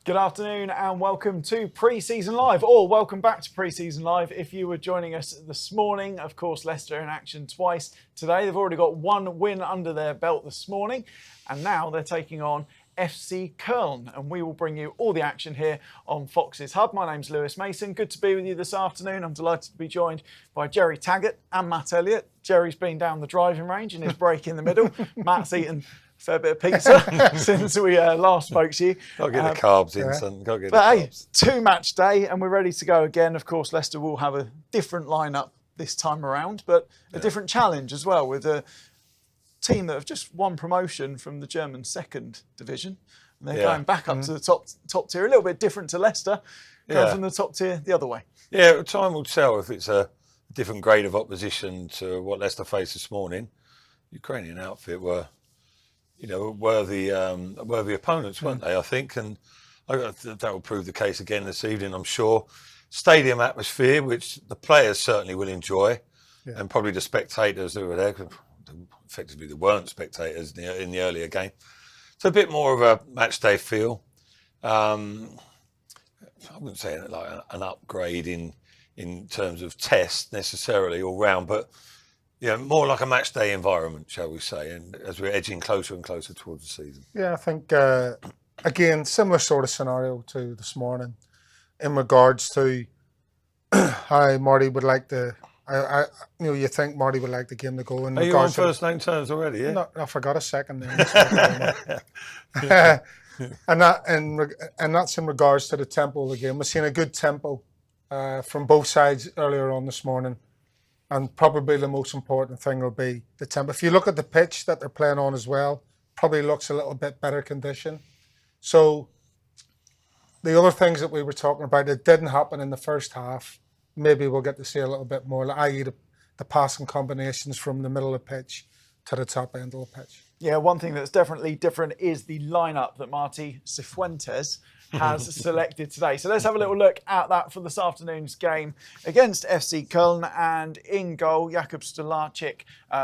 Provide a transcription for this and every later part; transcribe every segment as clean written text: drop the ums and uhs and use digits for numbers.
Good afternoon and welcome to Pre-Season Live, or welcome back to Pre-Season Live. If you were joining us this morning, of course, Leicester in action twice today. They've already got one win under their belt this morning, and now they're taking on FC Köln, and we will bring you all the action here on Fox's Hub. My name's Lewis Mason. Good to be with you this afternoon. I'm delighted to be joined by Jerry Taggart and Matt Elliott. Jerry's been down the driving range in his break in the middle. Matt's eaten fair bit of pizza since we last spoke to you. Got to get the carbs in, son. Got to get but the hey, carbs. two-match day and we're ready to go again. Of course, Leicester will have a different lineup this time around, but a different challenge as well, with a team that have just won promotion from the German second division. And they're going back up to the top tier, a little bit different to Leicester, going from the top tier the other way. Yeah, time will tell if it's a different grade of opposition to what Leicester faced this morning. Ukrainian outfit were, worthy opponents, weren't they, I think? And that will prove the case again this evening, I'm sure. Stadium atmosphere, which the players certainly will enjoy, and probably the spectators who were there, effectively they weren't spectators in the earlier game. It's a bit more of a match day feel. I wouldn't say like an upgrade in terms of test necessarily all round, but more like a match day environment, shall we say, and as we're edging closer and closer towards the season. Yeah, I think, again, similar sort of scenario to this morning in regards to how Marty would like to, you think Marty would like the game to go. Are you on first name terms already, yeah? No, I forgot a second name. and that's in regards to the tempo of the game. We've seen a good tempo from both sides earlier on this morning. And probably the most important thing will be the tempo. If you look at the pitch that they're playing on as well, probably looks a little bit better condition. So the other things that we were talking about that didn't happen in the first half, maybe we'll get to see a little bit more, i.e. the passing combinations from the middle of the pitch to the top end of the pitch. Yeah, one thing that's definitely different is the lineup that Marty Cifuentes has selected today. So let's have a little look at that for this afternoon's game against FC Köln. And in goal, Jakub Stolarczyk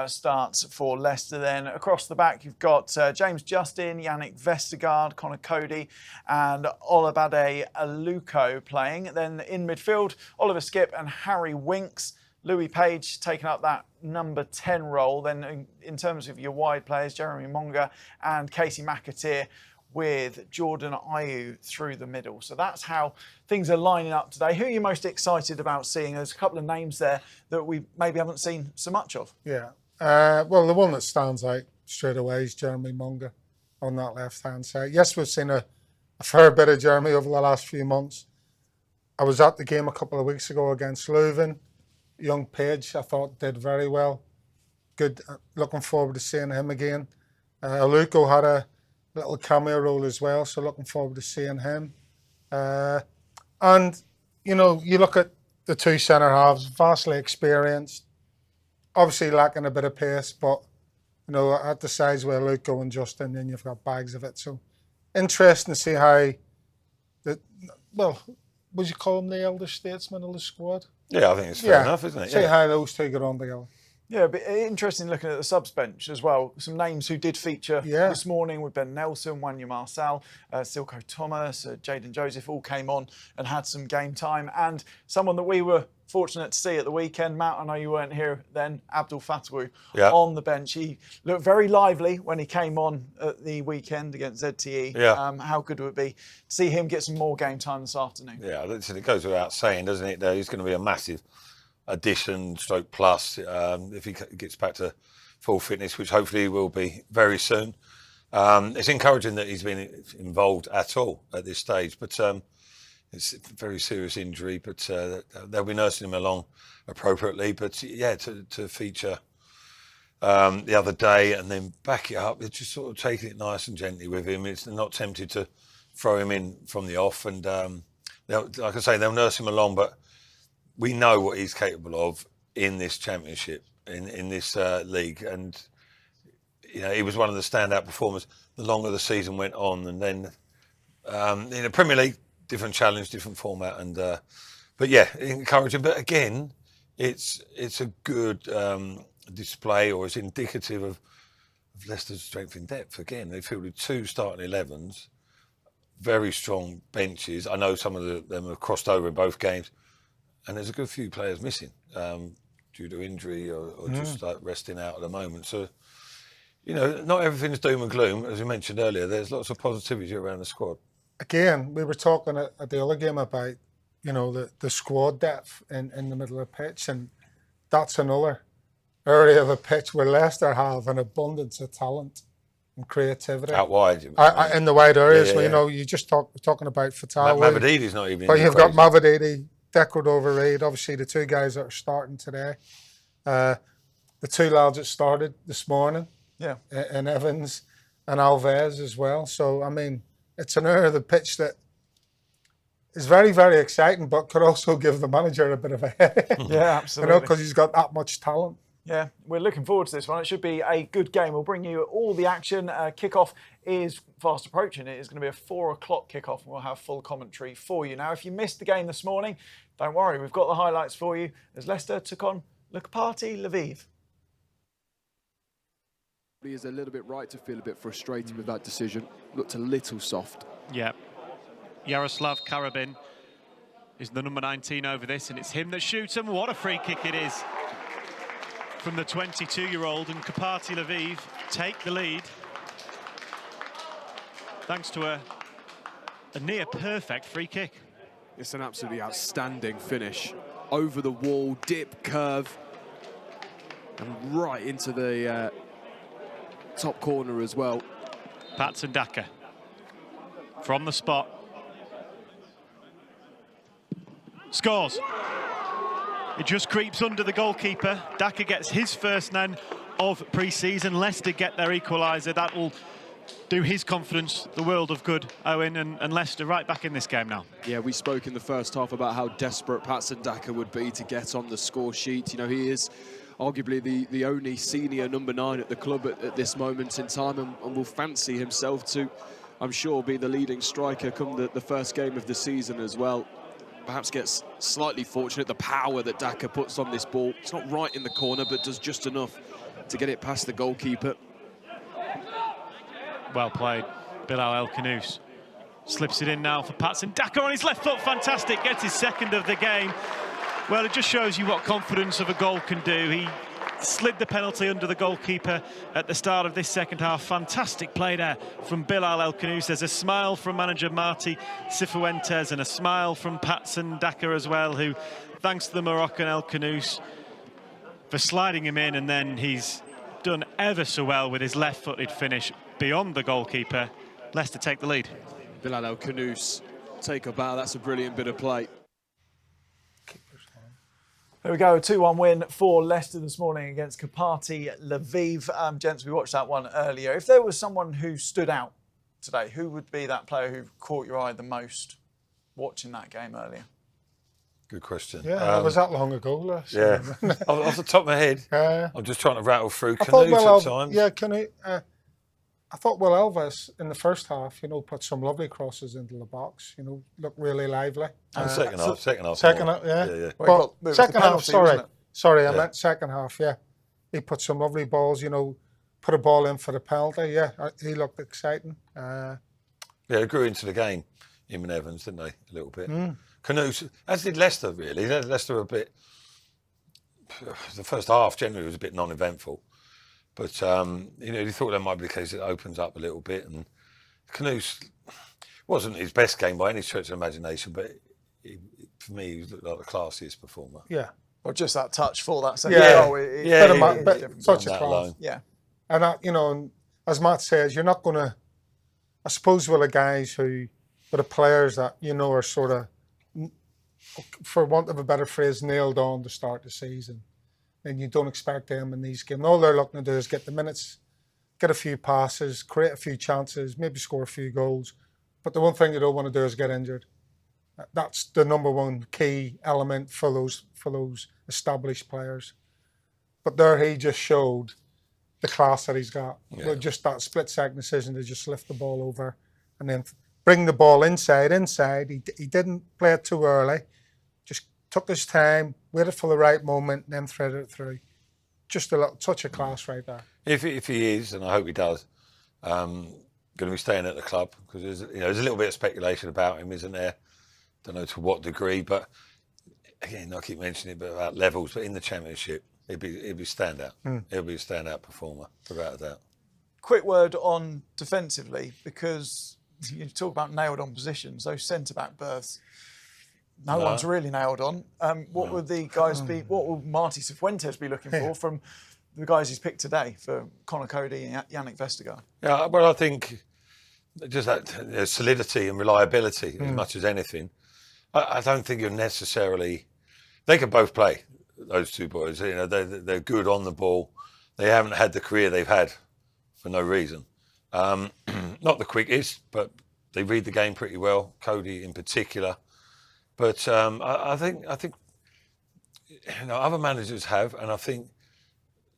starts for Leicester. Then across the back, you've got James Justin, Yannick Vestergaard, Connor Cody and Olabade Aluko playing. Then in midfield, Oliver Skipp and Harry Winks. Louis Page taking up that number 10 role. Then in terms of your wide players, Jeremy Monga and Casey McAteer with Jordan Ayew through the middle. So that's how things are lining up today. Who are you most excited about seeing? There's a couple of names there that we maybe haven't seen so much of. Yeah. Well, the one that stands out straight away is Jeremy Monga on that left-hand side. Yes, we've seen a fair bit of Jeremy over the last few months. I was at the game a couple of weeks ago against Leuven. Young Page, I thought, did very well. Good. Looking forward to seeing him again. Aluko had a little cameo role as well, so looking forward to seeing him. And, you look at the two centre halves, vastly experienced, obviously lacking a bit of pace, but, at the sides where Aluko and Justin, then you've got bags of it. So interesting to see how, would you call him the elder statesman of the squad? Yeah, I think it's fair enough, isn't it? See how those two get on together. Yeah, but interesting looking at the subs bench as well. Some names who did feature this morning with Ben Nelson, Wanya Marçal, Silko Thomas, Jaden Joseph all came on and had some game time. And someone that we were fortunate to see at the weekend, Matt, I know you weren't here then, Abdul Fatwu on the bench. He looked very lively when he came on at the weekend against ZTE. Yeah. How good would it be to see him get some more game time this afternoon? Yeah, it goes without saying, doesn't it? He's going to be a massive addition, stroke plus, if he gets back to full fitness, which hopefully he will be very soon. It's encouraging that he's been involved at all at this stage, but it's a very serious injury, but they'll be nursing him along appropriately. But yeah, to feature the other day and then back it up, it's just sort of taking it nice and gently with him. It's not tempted to throw him in from the off, and like I say, they'll nurse him along, but we know what he's capable of in this championship, in this league. And, he was one of the standout performers the longer the season went on. And then in the Premier League, different challenge, different format. And but yeah, encouraging. But again, it's a good display, or it's indicative of Leicester's strength in depth. Again, they fielded two starting 11s, very strong benches. I know some of them have crossed over in both games, and there's a good few players missing due to injury or just like resting out at the moment. So, you know, not everything's doom and gloom. As we mentioned earlier, there's lots of positivity around the squad. Again, we were talking at the other game about, you know, the squad depth in the middle of the pitch, and that's another area of the pitch where Leicester have an abundance of talent and creativity. Out wide. In the wide areas, Yeah. you know, you just talking about Fatal. McAteer's not even. But you've got Mavadidi, Deckard Overraid, obviously the two guys that are starting today. The two lads that started this morning, and Evans and Alves as well. So, I mean, it's an area of the pitch that is very, very exciting, but could also give the manager a bit of a headache. Yeah, absolutely. You know, because he's got that much talent. Yeah, we're looking forward to this one. It should be a good game. We'll bring you all the action. Kickoff is fast approaching. It is going to be a 4 o'clock kickoff, and we'll have full commentary for you. Now, if you missed the game this morning, don't worry. We've got the highlights for you as Leicester took on Lviv. He is a little bit right to feel a bit frustrated with that decision. Looked a little soft. Yeah. Yaroslav Karabin is the number 19 over this, and it's him that shoots him. What a free kick it is from the 22-year-old, and Kapati Lviv take the lead thanks to a near perfect free kick. It's an absolutely outstanding finish. Over the wall, dip, curve, and right into the top corner as well. Patson Daka from the spot. Scores. It just creeps under the goalkeeper. Daka gets his first then of pre-season. Leicester get their equaliser. That will do his confidence the world of good, Owen, and Leicester right back in this game now. Yeah, we spoke in the first half about how desperate Patson Daka would be to get on the score sheet. You know, he is arguably the only senior number 9 at the club at this moment in time, and will fancy himself to, I'm sure, be the leading striker come the first game of the season as well. Perhaps gets slightly fortunate. The power that Daka puts on this ball, it's not right in the corner, but does just enough to get it past the goalkeeper. Well played, Bilal El Khanous. Slips it in now for Patson Daka on his left foot, fantastic, gets his second of the game. Well, it just shows you what confidence of a goal can do. He slid the penalty under the goalkeeper at the start of this second half. Fantastic play there from Bilal El Khanous. There's a smile from manager Marti Cifuentes and a smile from Patson Daka as well, who thanks to the Moroccan El Khanous for sliding him in, and then he's done ever so well with his left-footed finish beyond the goalkeeper. Leicester take the lead. Bilal El Khanous take a bow. That's a brilliant bit of play. There we go, a 2-1 win for Leicester this morning against Kapati Lviv. Gents, we watched that one earlier. If there was someone who stood out today, who would be that player who caught your eye the most watching that game earlier? Good question. Yeah, it was that long ago, Les. Yeah, off the top of my head, I'm just trying to rattle through I thought Khanous at times. Yeah, I thought Will Alves in the first half, you know, put some lovely crosses into the box. You know, looked really lively. And second half. Second half, yeah. Yeah. Well, But second half, sorry, I Yeah. meant second half. Yeah, he put some lovely balls. You know, put a ball in for the penalty. Yeah, he looked exciting. Yeah, they grew into the game, him and Evans, didn't they? A little bit. Khanous, as did Leicester, really. Leicester were a bit. The first half generally was a bit non-eventful. But, you know, you thought that might be the case. It opens up a little bit. And Khanous wasn't his best game by any stretch of imagination, but for me, he looked like the classiest performer. Yeah. Or just that touch for that second Yeah. goal. Such a that class. alone. Yeah. And, you know, and as Matt says, you're not going to, I suppose, with the guys with the players that, you know, are sort of, for want of a better phrase, nailed on to start the season. And you don't expect them in these games. All they're looking to do is get the minutes, get a few passes, create a few chances, maybe score a few goals. But the one thing you don't want to do is get injured. That's the number one key element for those established players. But there he just showed the class that he's got. Yeah. With just that split-second decision to just lift the ball over and then bring the ball inside. He didn't play it too early. Just took his time, waited for the right moment, and then threaded it through. Just a little touch of class right there. If he is, and I hope he does, going to be staying at the club, because there's a little bit of speculation about him, isn't there? Don't know to what degree, but again, I keep mentioning it about levels, but in the Championship, he'll be standout. He'll be a standout performer, without a doubt. Quick word on defensively, because you talk about nailed on positions, those centre-back berths, no one's really nailed on. What would the guys be, what will Marty Cifuentes be looking for from the guys he's picked today for Conor Cody and Yannick Vestergaard? Yeah, well, I think just that solidity and reliability as much as anything. I don't think you're necessarily... They can both play, those two boys. They're good on the ball. They haven't had the career they've had for no reason. Not the quickest, but they read the game pretty well, Cody in particular. But I think other managers have, and I think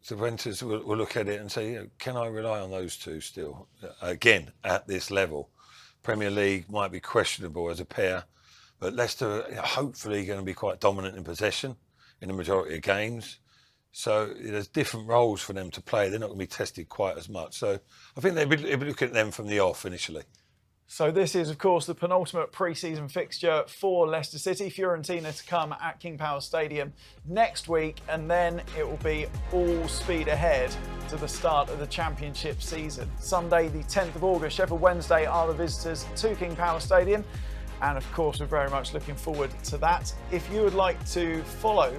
Cifuentes will look at it and say, can I rely on those two still? Again, at this level. Premier League might be questionable as a pair, but Leicester hopefully going to be quite dominant in possession in the majority of games. So there's different roles for them to play. They're not going to be tested quite as much. So I think they'll be looking at them from the off initially. So this is, of course, the penultimate pre-season fixture for Leicester City. Fiorentina to come at King Power Stadium next week, and then it will be all speed ahead to the start of the Championship season. Sunday, the 10th of August, Sheffield Wednesday are the visitors to King Power Stadium. And of course, we're very much looking forward to that. If you would like to follow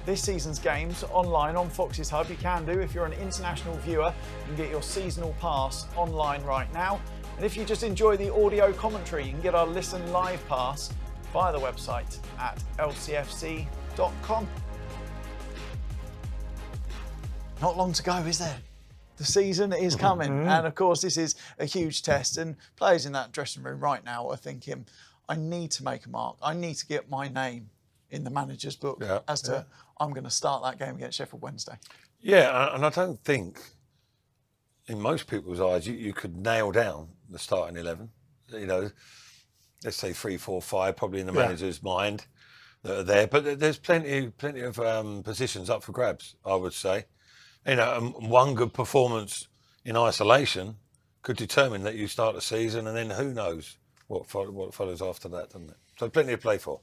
this season's games online on Fox's Hub, you can do. If you're an international viewer, you can get your seasonal pass online right now. And if you just enjoy the audio commentary, you can get our Listen Live pass via the website at lcfc.com. Not long to go, is there? The season is coming. And of course, this is a huge test. And players in that dressing room right now are thinking, I need to make a mark. I need to get my name in the manager's book I'm going to start that game against Sheffield Wednesday. Yeah, and I don't think, in most people's eyes, you could nail down the starting 11. Let's say 3, 4, 5, probably in the manager's mind that are there. But there's plenty of positions up for grabs, I would say. And one good performance in isolation could determine that you start the season, and then who knows what follows after that, doesn't it? So plenty to play for.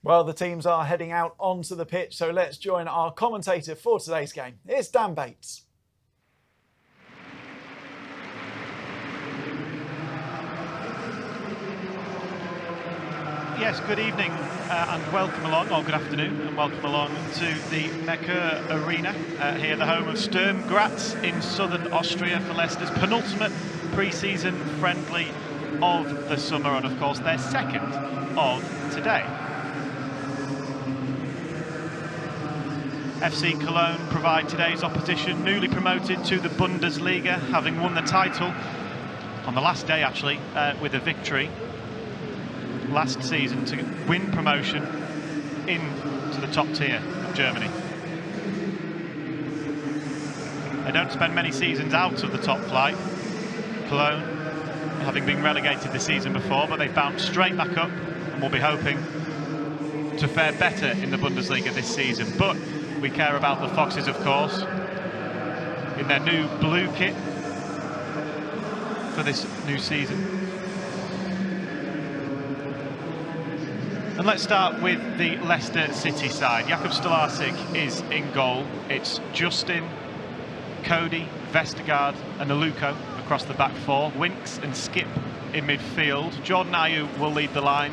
Well, the teams are heading out onto the pitch, so let's join our commentator for today's game. It's Dan Bates. Yes, good evening and welcome along, or good afternoon, and welcome along to the McAteer Arena, here the home of Sturm Graz in southern Austria for Leicester's penultimate pre-season friendly of the summer, and of course their second of today. FC Köln provide today's opposition, newly promoted to the Bundesliga, having won the title on the last day actually with a victory last season to win promotion into the top tier of Germany. They don't spend many seasons out of the top flight, Cologne, having been relegated the season before, but they bounced straight back up and will be hoping to fare better in the Bundesliga this season. But we care about the Foxes, of course, in their new blue kit for this new season. And let's start with the Leicester City side. Jakub Stolarczyk is in goal. It's Justin, Cody, Vestergaard and Aluko across the back four. Winks and Skip in midfield. Jordan Ayew will lead the line.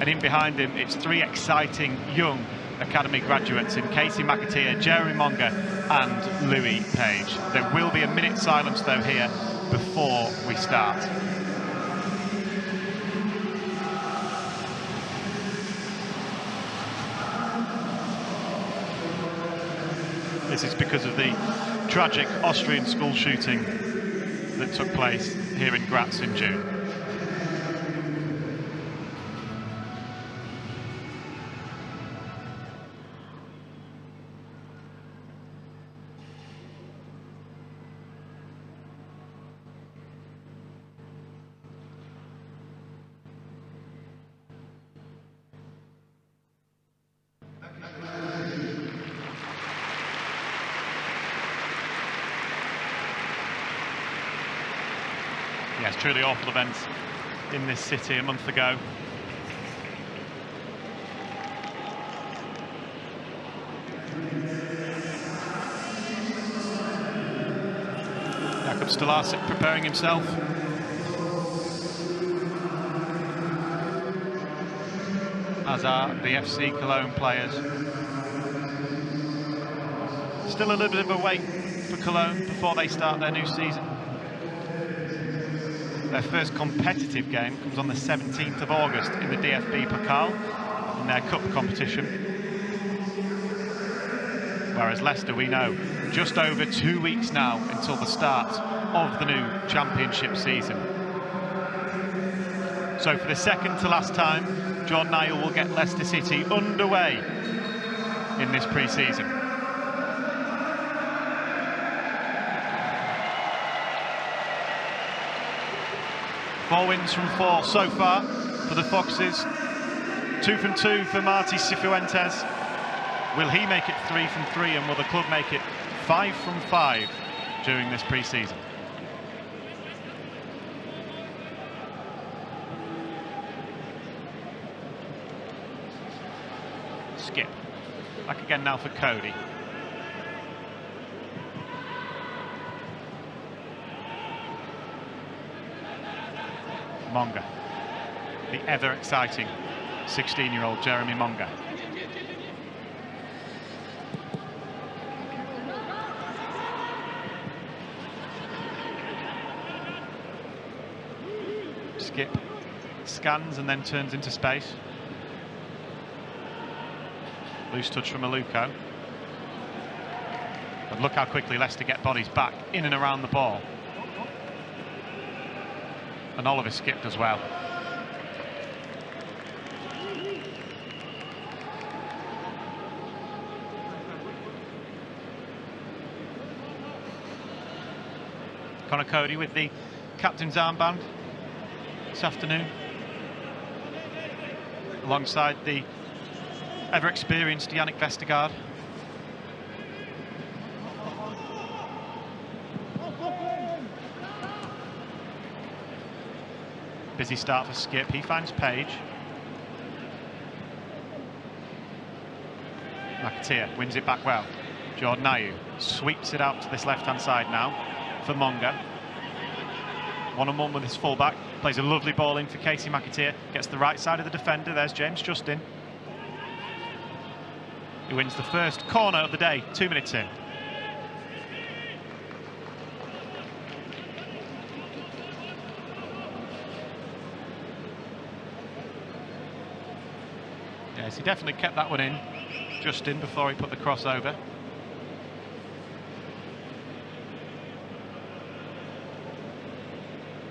And in behind him, it's three exciting young academy graduates in Casey McAteer, Jeremy Monga and Louis Page. There will be a minute's silence though here before we start. This is because of the tragic Austrian school shooting that took place here in Graz in June. Yes, truly awful events in this city a month ago. Jakub Stolarczyk preparing himself. As are the FC Cologne players. Still a little bit of a wait for Cologne before they start their new season. Their first competitive game comes on the 17th of August in the DFB Pokal in their cup competition. Whereas Leicester, we know, just over 2 weeks now until the start of the new championship season. So for the second to last time, Jordan Ayew will get Leicester City underway in this pre-season. Four wins from 4 so far for the Foxes. 2 from 2 for Martí Cifuentes. Will he make it 3 from 3, and will the club make it 5 from 5 during this pre-season? Skip. Back again now for Cody. Monga, the ever exciting 16-year-old Jeremy Monga. Skip scans and then turns into space. Loose touch from Aluko. But look how quickly Leicester get bodies back in and around the ball. And Oliver skipped as well. Conor Cody with the captain's armband this afternoon, alongside the ever-experienced Yannick Vestergaard. Busy start for Skip. He finds Page. McAteer wins it back well. Jordan Ayew sweeps it out to this left-hand side now for Monga. One-on-one with his fullback. Plays a lovely ball in for Casey McAteer. Gets the right side of the defender. There's James Justin. He wins the first corner of the day, 2 minutes in. Yes, he definitely kept that one in, Justin, before he put the cross over.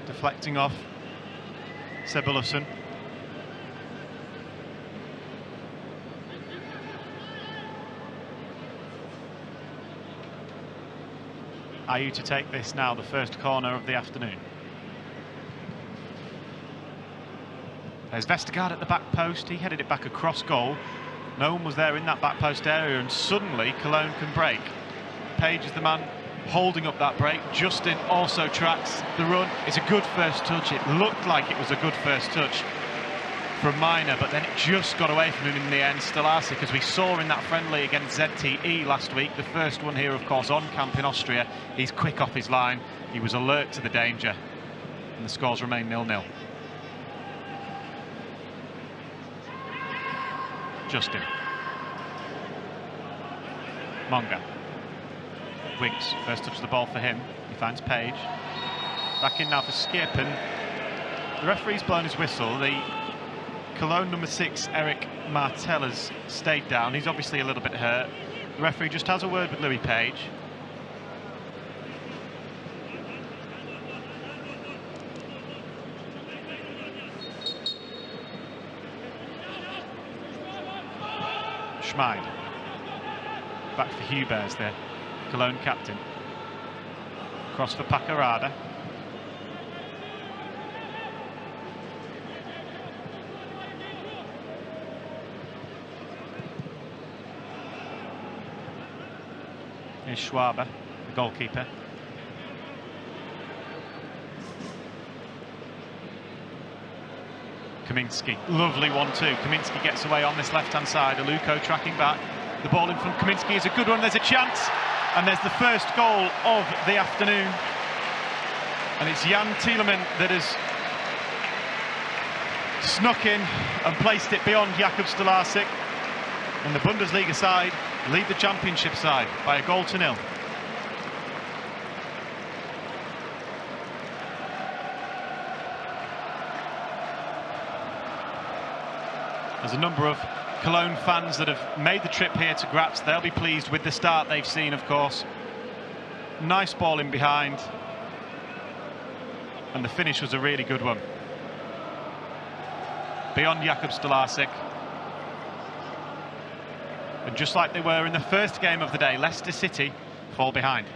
Deflecting off Sebulusson. Ayew to take this now, the first corner of the afternoon. There's Vestergaard at the back post. He headed it back across goal. No one was there in that back post area, and suddenly Cologne can break. Page is the man holding up that break. Justin also tracks the run. It's a good first touch. It looked like it was a good first touch from Minor, but then it just got away from him in the end. Stolarczyk, as we saw in that friendly against ZTE last week, the first one here, of course, on camp in Austria. He's quick off his line. He was alert to the danger, and the scores remain 0-0. Justin. Monga. Winks. First touch of the ball for him. He finds Page. Back in now for Skip, and the referee's blown his whistle. The Cologne number 6, Eric Martel, has stayed down. He's obviously a little bit hurt. The referee just has a word with Louis Page. Schmeid. Back for Hubers, the Cologne captain. Cross for Pacarada. Here's Schwaber, the goalkeeper. Kaminski, lovely 1-2. Kaminski gets away on this left-hand side. Aluko tracking back. The ball in front. Kaminski is a good one. There's a chance, and there's the first goal of the afternoon. And it's Jan Thielemann that has snuck in and placed it beyond Jakub Stolarczyk. And the Bundesliga side lead the Championship side by 1-0. There's a number of Cologne fans that have made the trip here to Graz. They'll be pleased with the start they've seen, of course. Nice ball in behind. And the finish was a really good one. Beyond Jakub Stolarczyk. And just like they were in the first game of the day, Leicester City fall behind.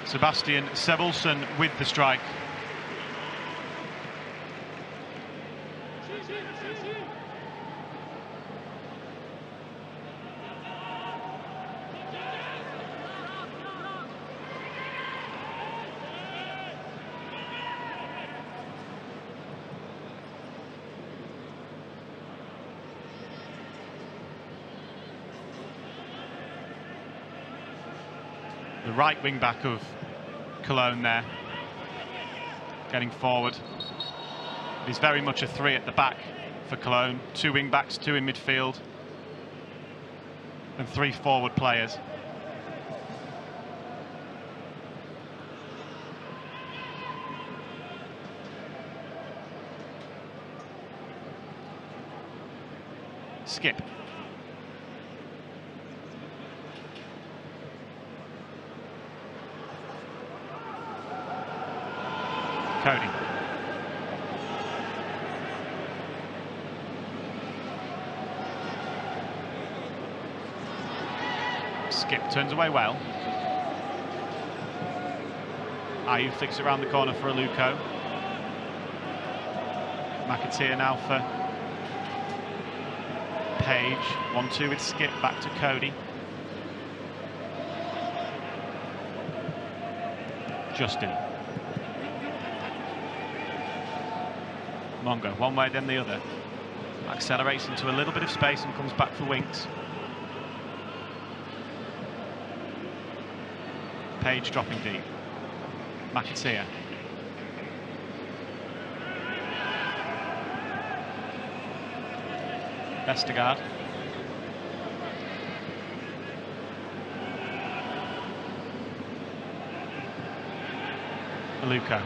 Sebastian Sebulson with the strike. The right wing back of Cologne there, getting forward. It is very much a three at the back for Cologne. 2 wing backs, 2 in midfield, and 3 forward players. Skip. Cody. Skip turns away well. Ayew flicks it around the corner for Aluko. McAteer now for Page. 1-2 with Skip, back to Cody. Justin. Mongo, one way then the other. Accelerates into a little bit of space and comes back for Winks. Page dropping deep. McAteer. Vestergaard. Aluko.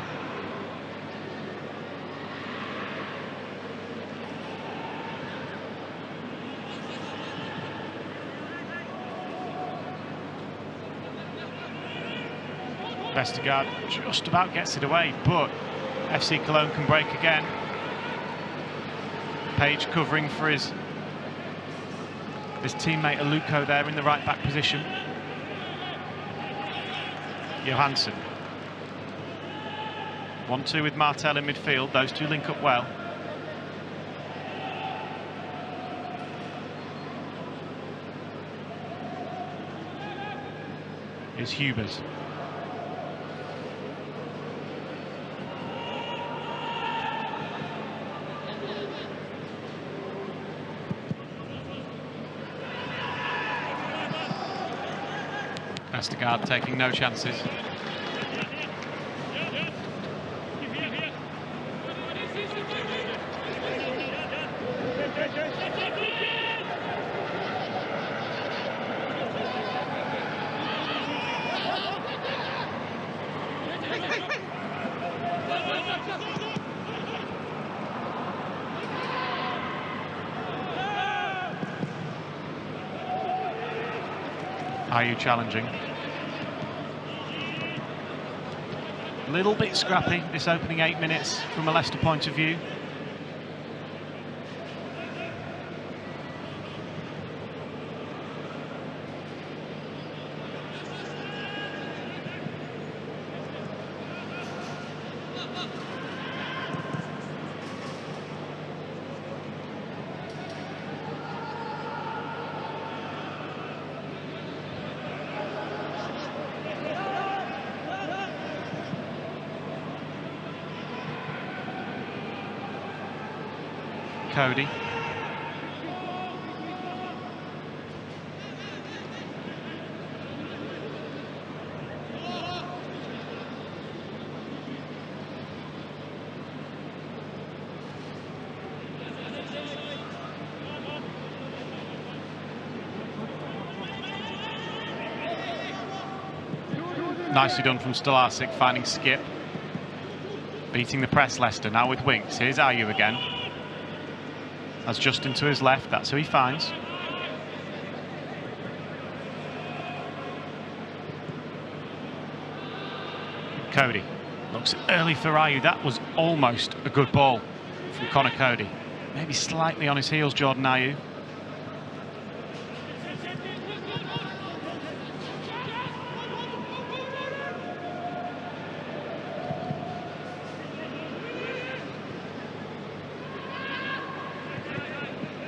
Vestergaard just about gets it away, but FC Cologne can break again. Page covering for his teammate Aluko there in the right back position. Johansson. 1-2 with Martel in midfield. Those two link up well. Is Hubers. Vestergaard taking no chances. Ayew challenging. A little bit scrappy this opening 8 minutes from a Leicester point of view. Cody. Nicely done from Stolarczyk, finding Skip. Beating the press, Leicester, now with Winks. Here's Ayew again. That's Justin to his left, that's who he finds. Cody looks early for Ayew. That was almost a good ball from Connor Cody. Maybe slightly on his heels, Jordan Ayew.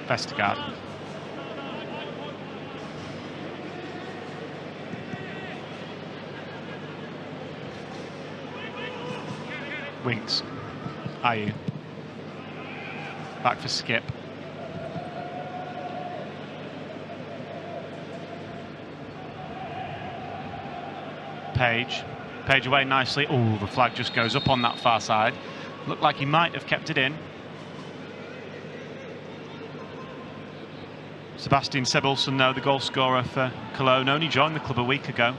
Vestergaard. Winks. Ayew. Back for Skip. Page. Page away nicely. Oh, the flag just goes up on that far side. Looked like he might have kept it in. Sebastian Sebulson, though, the goal scorer for Cologne, only joined the club a week ago,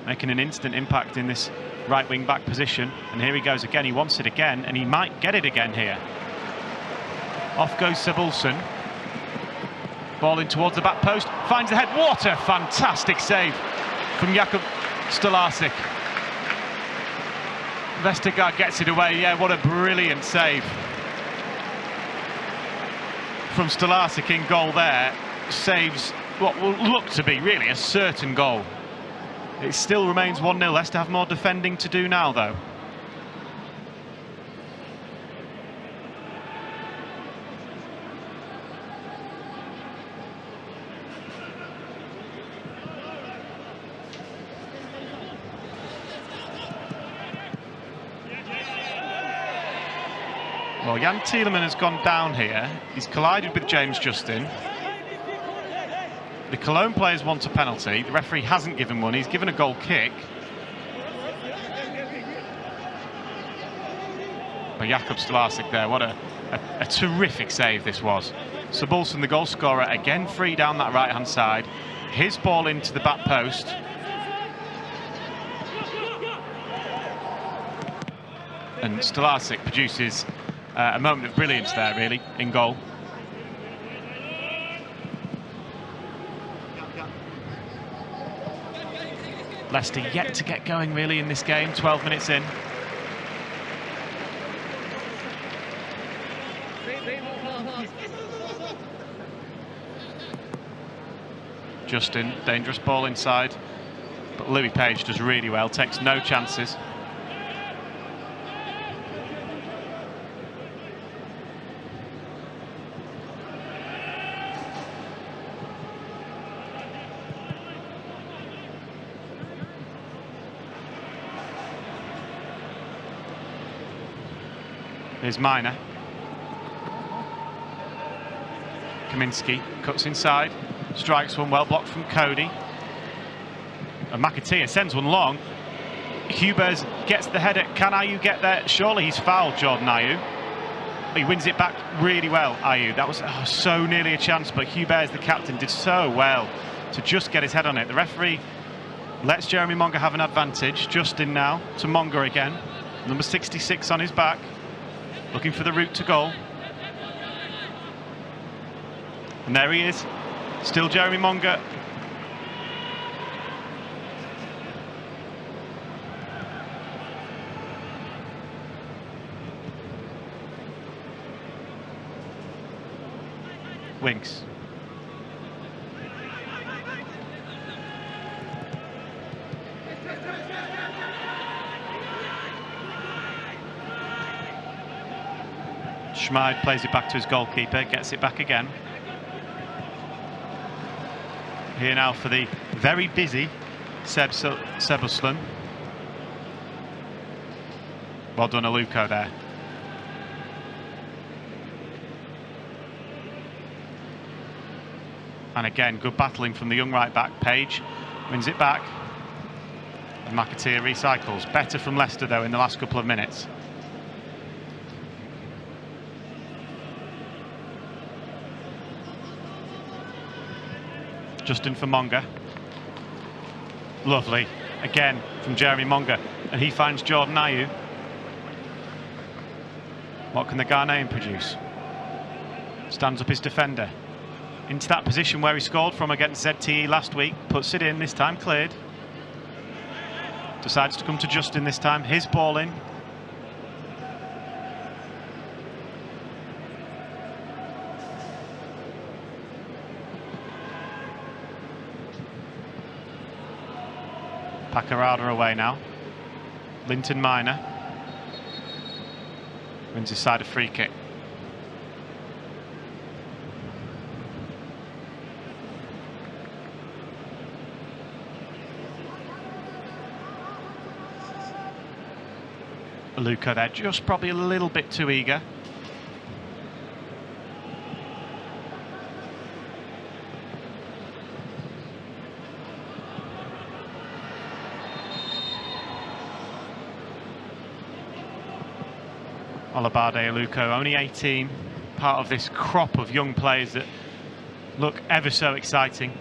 making an instant impact in this right wing back position. And here he goes again. He wants it again, and he might get it again here. Off goes Sebulson. Ball in towards the back post. Finds the head. What a fantastic save from Jakub Stolarczyk. Vestergaard gets it away. Yeah, what a brilliant save from Stolarczyk in goal there. Saves what will look to be really a certain goal. It still remains 1-0. Leicester have more defending to do now, though. Well, Jan Tielemans has gone down here. He's collided with James Justin. The Cologne players want a penalty. The referee hasn't given one. He's given a goal kick. But Jakub Stolarczyk there, what a terrific save this was. Sebulson, the goal scorer, again free down that right-hand side. His ball into the back post. And Stolarczyk produces a moment of brilliance there, really, in goal. Leicester yet to get going, really, in this game, 12 minutes in. Justin, dangerous ball inside, but Louis Page does really well, takes no chances. Here's Miner. Kaminski cuts inside, strikes one, well blocked from Cody. And McAteer sends one long. Hubers gets the header. Can Ayew get there? Surely he's fouled Jordan Ayew. He wins it back really well, Ayew. That was so nearly a chance, but Hubers, the captain, did so well to just get his head on it. The referee lets Jeremy Monga have an advantage. Justin now to Monga again. Number 66 on his back, looking for the route to goal. And there he is. Still Jeremy Monga. Winks. Schmid plays it back to his goalkeeper, gets it back again. Here now for the very busy Sebulson. Well done, Aluko there. And again, good battling from the young right back. Page wins it back. And McAteer recycles. Better from Leicester, though, in the last couple of minutes. Justin for Monga. Lovely. Again, from Jeremy Monga. And he finds Jordan Ayew. What can the Ghanaian produce? Stands up his defender. Into that position where he scored from against ZTE last week. Puts it in, this time cleared. Decides to come to Justin this time. His ball in. Pacarada away now. Linton Minor wins his side a free kick. Luca there, just probably a little bit too eager. Olabade Aluko, only 18, part of this crop of young players that look ever so exciting.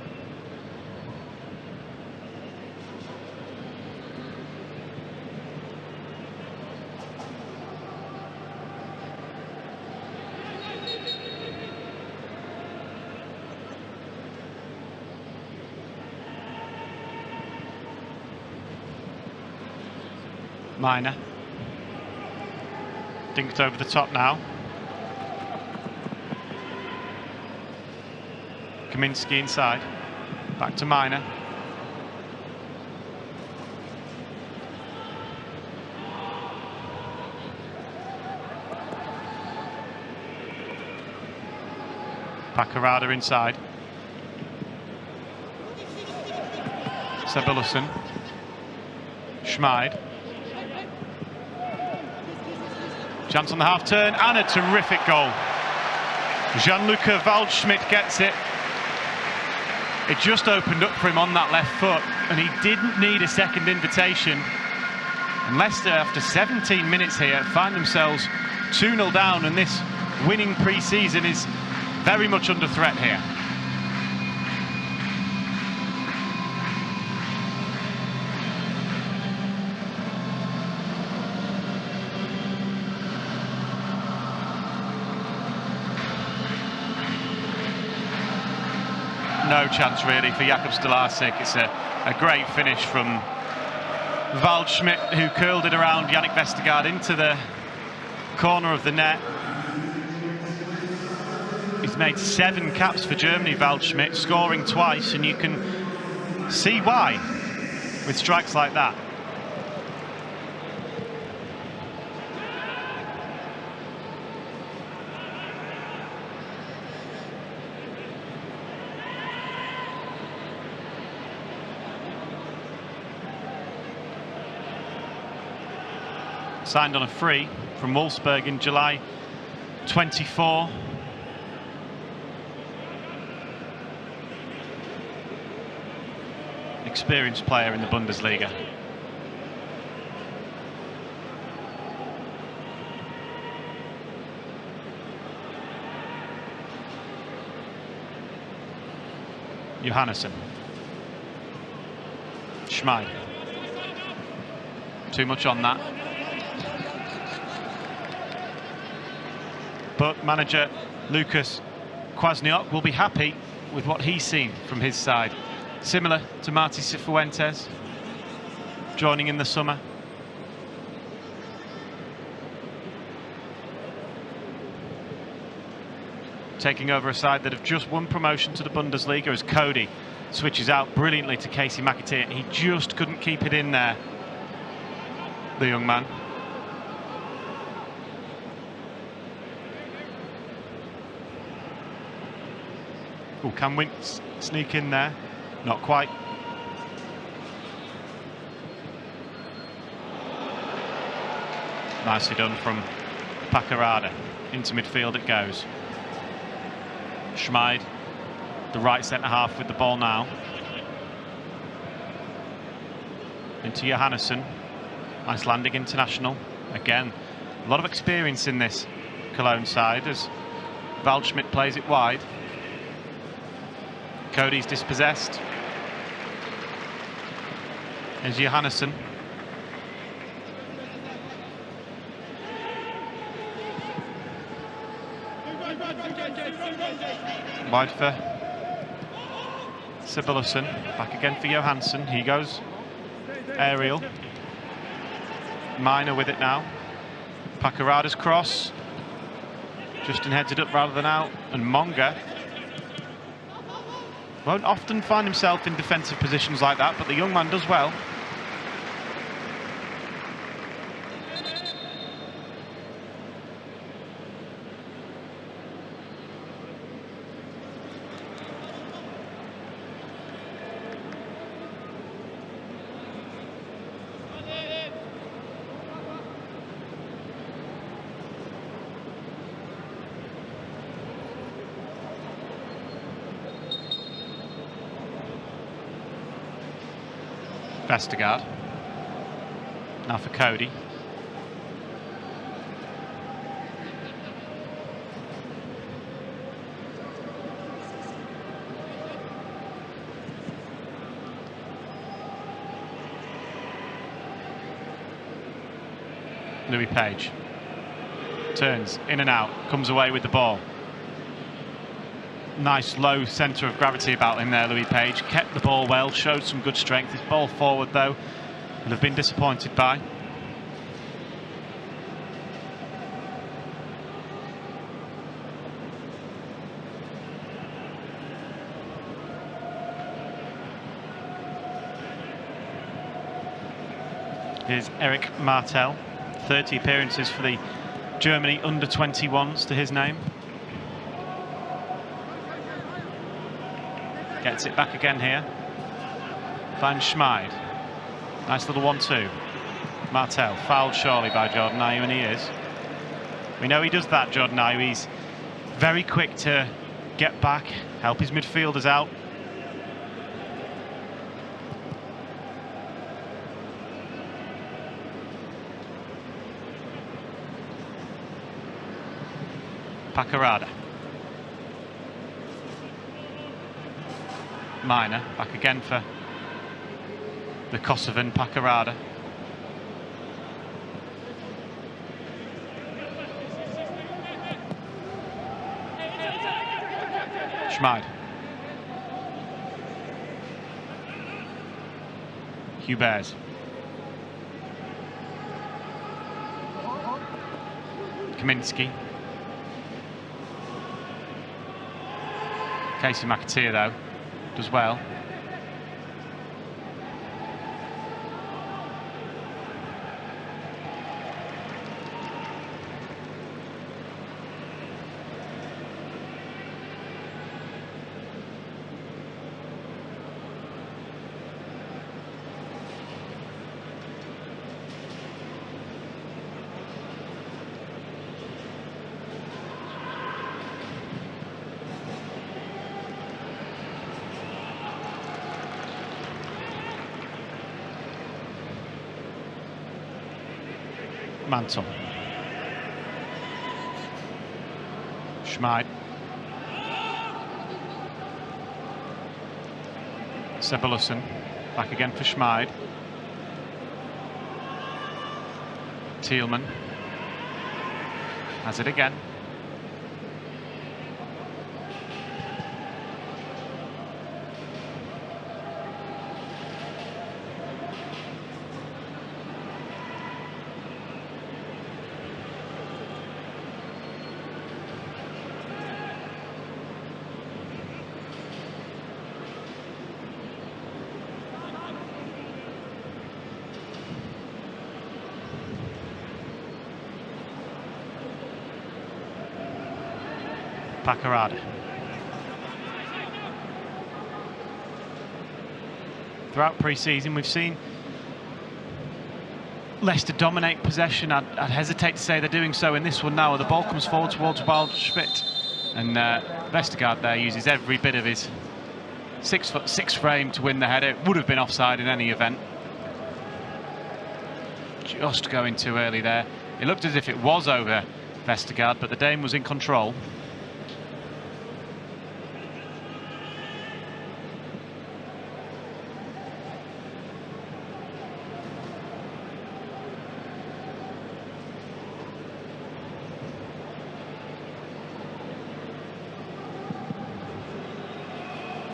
Minor. Dinked over the top now. Kaminski inside. Back to Minor. Pacarada inside. Sebeluson. Schmid. Chance on the half turn and a terrific goal. Gianluca Waldschmidt gets it. It just opened up for him on that left foot and he didn't need a second invitation. And Leicester, after 17 minutes here, find themselves 2-0 down, and this winning pre-season is very much under threat here. No chance really for Jakub Stolarczyk. It's a great finish from Waldschmidt, who curled it around Yannick Vestergaard into the corner of the net. He's made 7 caps for Germany, Waldschmidt, scoring twice, and you can see why with strikes like that. Signed on a free from Wolfsburg in July 24. Experienced player in the Bundesliga. Johannesson. Schmid. Too much on that. But manager Lucas Kwasniok will be happy with what he's seen from his side. Similar to Marti Cifuentes, joining in the summer. Taking over a side that have just won promotion to the Bundesliga as Cody switches out brilliantly to Casey McAteer. He just couldn't keep it in there, the young man. Oh, can Winks sneak in there? Not quite. Nicely done from Pacarada. Into midfield it goes. Schmid. the right centre-half with the ball now. Into Johannesson. Icelandic international. Again, a lot of experience in this Cologne side as Waldschmidt plays it wide. Cody's dispossessed. There's Johannesson. Wide for Substitutions. Back again for Johansson. He goes aerial. Minor with it now. Pakarada's cross. Justin heads it up rather than out. And Monga won't often find himself in defensive positions like that, but the young man does well. Vestergaard. Now for Cody. Louis Page. Turns in and out, comes away with the ball. Nice low centre of gravity about him there, Louis Page. Kept the ball well, showed some good strength. His ball forward, though, will have been disappointed by. Here's Eric Martel. 30 appearances for the Germany under-21s to his name. Gets it back again here. Van Schmeid. Nice little 1-2. Martel, fouled surely by Jordan Ayew, and he is. We know he does that, Jordan Ayew. He's very quick to get back, help his midfielders out. Pakarada. Minor, back again for the Kosovan. Pakarada. Schmeid. Hubert. Kaminski. Casey McAteer, though, does well. Mantle. Schmeid. Substitutions. Back again for Schmeid. Thielmann. Has it again. Pakarada. Throughout pre-season, we've seen Leicester dominate possession. I'd hesitate to say they're doing so in this one now. The ball comes forward towards Waldschmidt. And Vestergaard there uses every bit of his 6'6" frame to win the header. It would have been offside in any event. Just going too early there. It looked as if it was over Vestergaard, but the Dane was in control.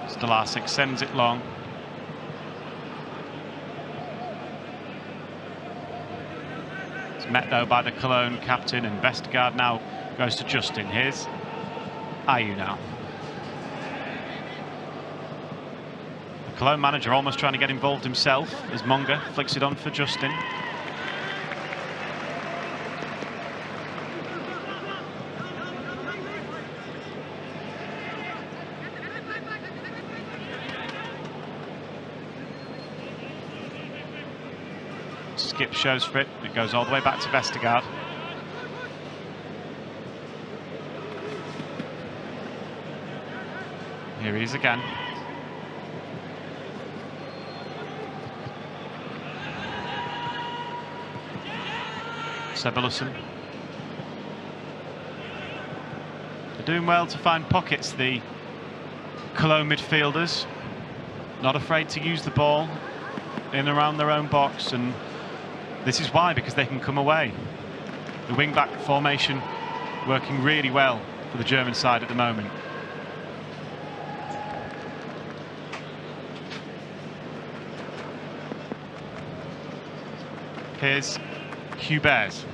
Stalasic sends it long. It's met though by the Cologne captain, and Vestergaard now goes to Justin. Here's Ayew now. The Cologne manager almost trying to get involved himself as Monga flicks it on for Justin. Skip shows for it. It goes all the way back to Vestergaard. Here he is again. Sebelusson. They're doing well to find pockets, the Cologne midfielders. Not afraid to use the ball in and around their own box, and this is why, because they can come away. The wing-back formation working really well for the German side at the moment. Here's Hubert.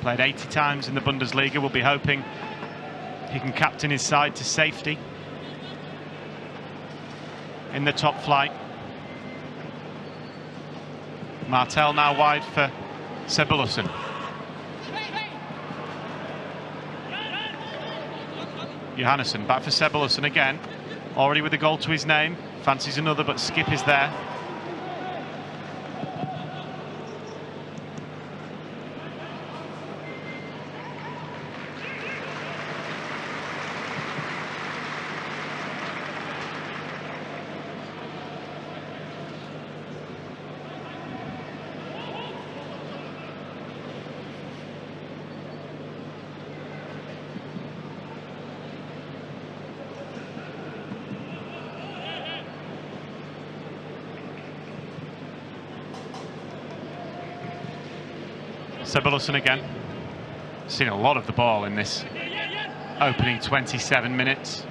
Played 80 times in the Bundesliga. We'll be hoping he can captain his side to safety in the top flight. Martel now wide for Sebelusson. Johannesson back for Sebelusson again. Already with a goal to his name. Fancies another, but Skip is there. Sebelusson again. Seen a lot of the ball in this opening 27 minutes.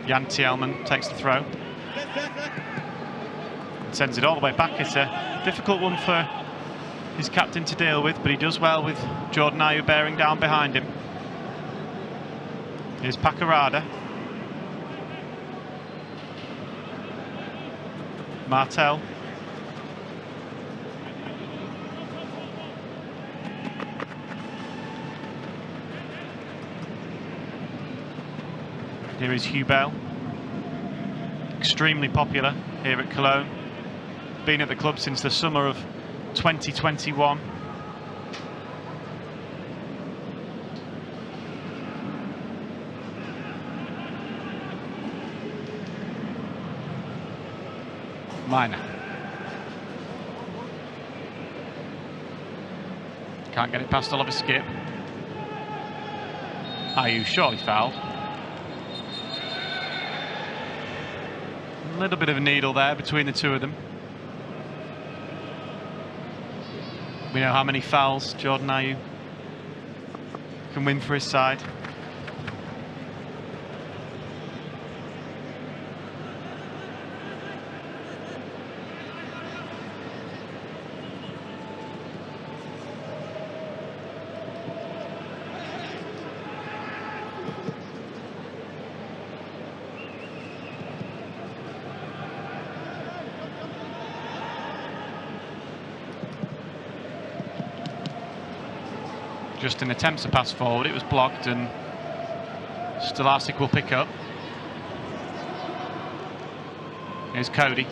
Jan Thielman takes the throw. And sends it all the way back. It's a difficult one for his captain to deal with, but he does well with Jordan Ayew bearing down behind him. Here's Pacarada. Martel. Here is Hubel. Extremely popular here at Cologne. Been at the club since the summer of 2021. Minor. Can't get it past Oliver Skip. Ayew surely fouled. A little bit of a needle there between the two of them. We know how many fouls Jordan Ayew can win for his side. Justin attempts a pass forward, it was blocked, and Stolarczyk will pick up. Here's Cody.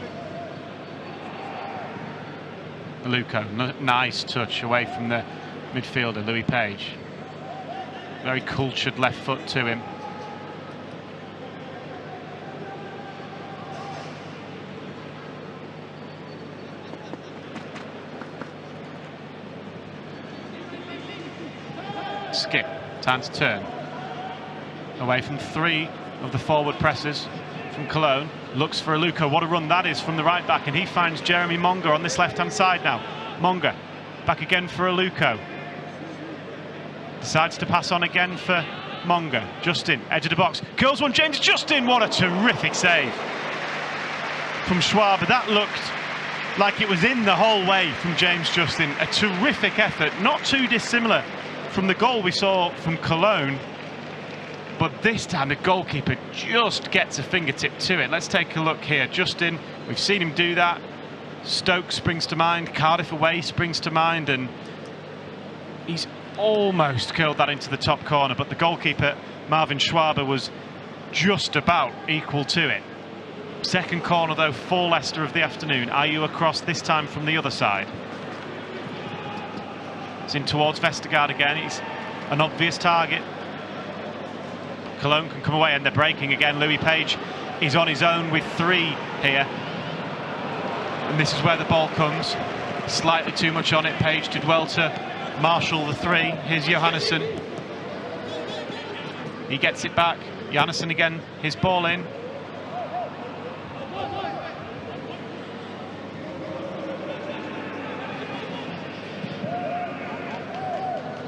Luko, nice touch away from the midfielder, Louis Page. Very cultured left foot to him. Skip, time to turn. Away from 3 of the forward pressers from Cologne. Looks for Luko. What a run that is from the right back, and he finds Jeremy Monga on this left-hand side now. Monga back again for Luko. Decides to pass on again for Monga. Justin, edge of the box. Curls one, James Justin. What a terrific save from Schwaber. That looked like it was in the whole way from James Justin. A terrific effort, not too dissimilar from the goal we saw from Cologne. But this time the goalkeeper just gets a fingertip to it. Let's take a look here. Justin, we've seen him do that. Stoke springs to mind, Cardiff away springs to mind, and he's almost curled that into the top corner, but the goalkeeper, Marvin Schwaber, was just about equal to it. Second corner though for Leicester of the afternoon. Ayew across, this time from the other side. It's in towards Vestergaard again. He's an obvious target. Cologne can come away, and they're breaking again. Louis Page is on his own with 3 here. And this is where the ball comes. Slightly too much on it. Page did well to marshal the 3. Here's Johannesson. He gets it back. Johannesson again, his ball in.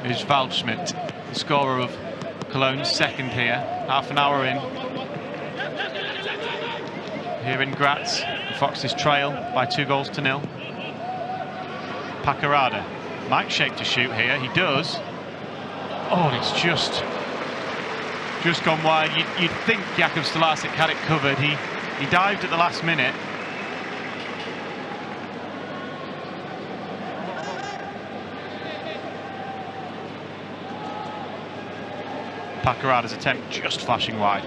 Here's Waldschmidt, the scorer of Cologne's second here, half an hour in. Here in Graz, the Foxes trail by 2-0. Pacarada might shape to shoot here, he does. Oh, and it's just gone wide. You'd think Jakub Stolarczyk had it covered. He dived at the last minute. Pacarada's attempt just flashing wide.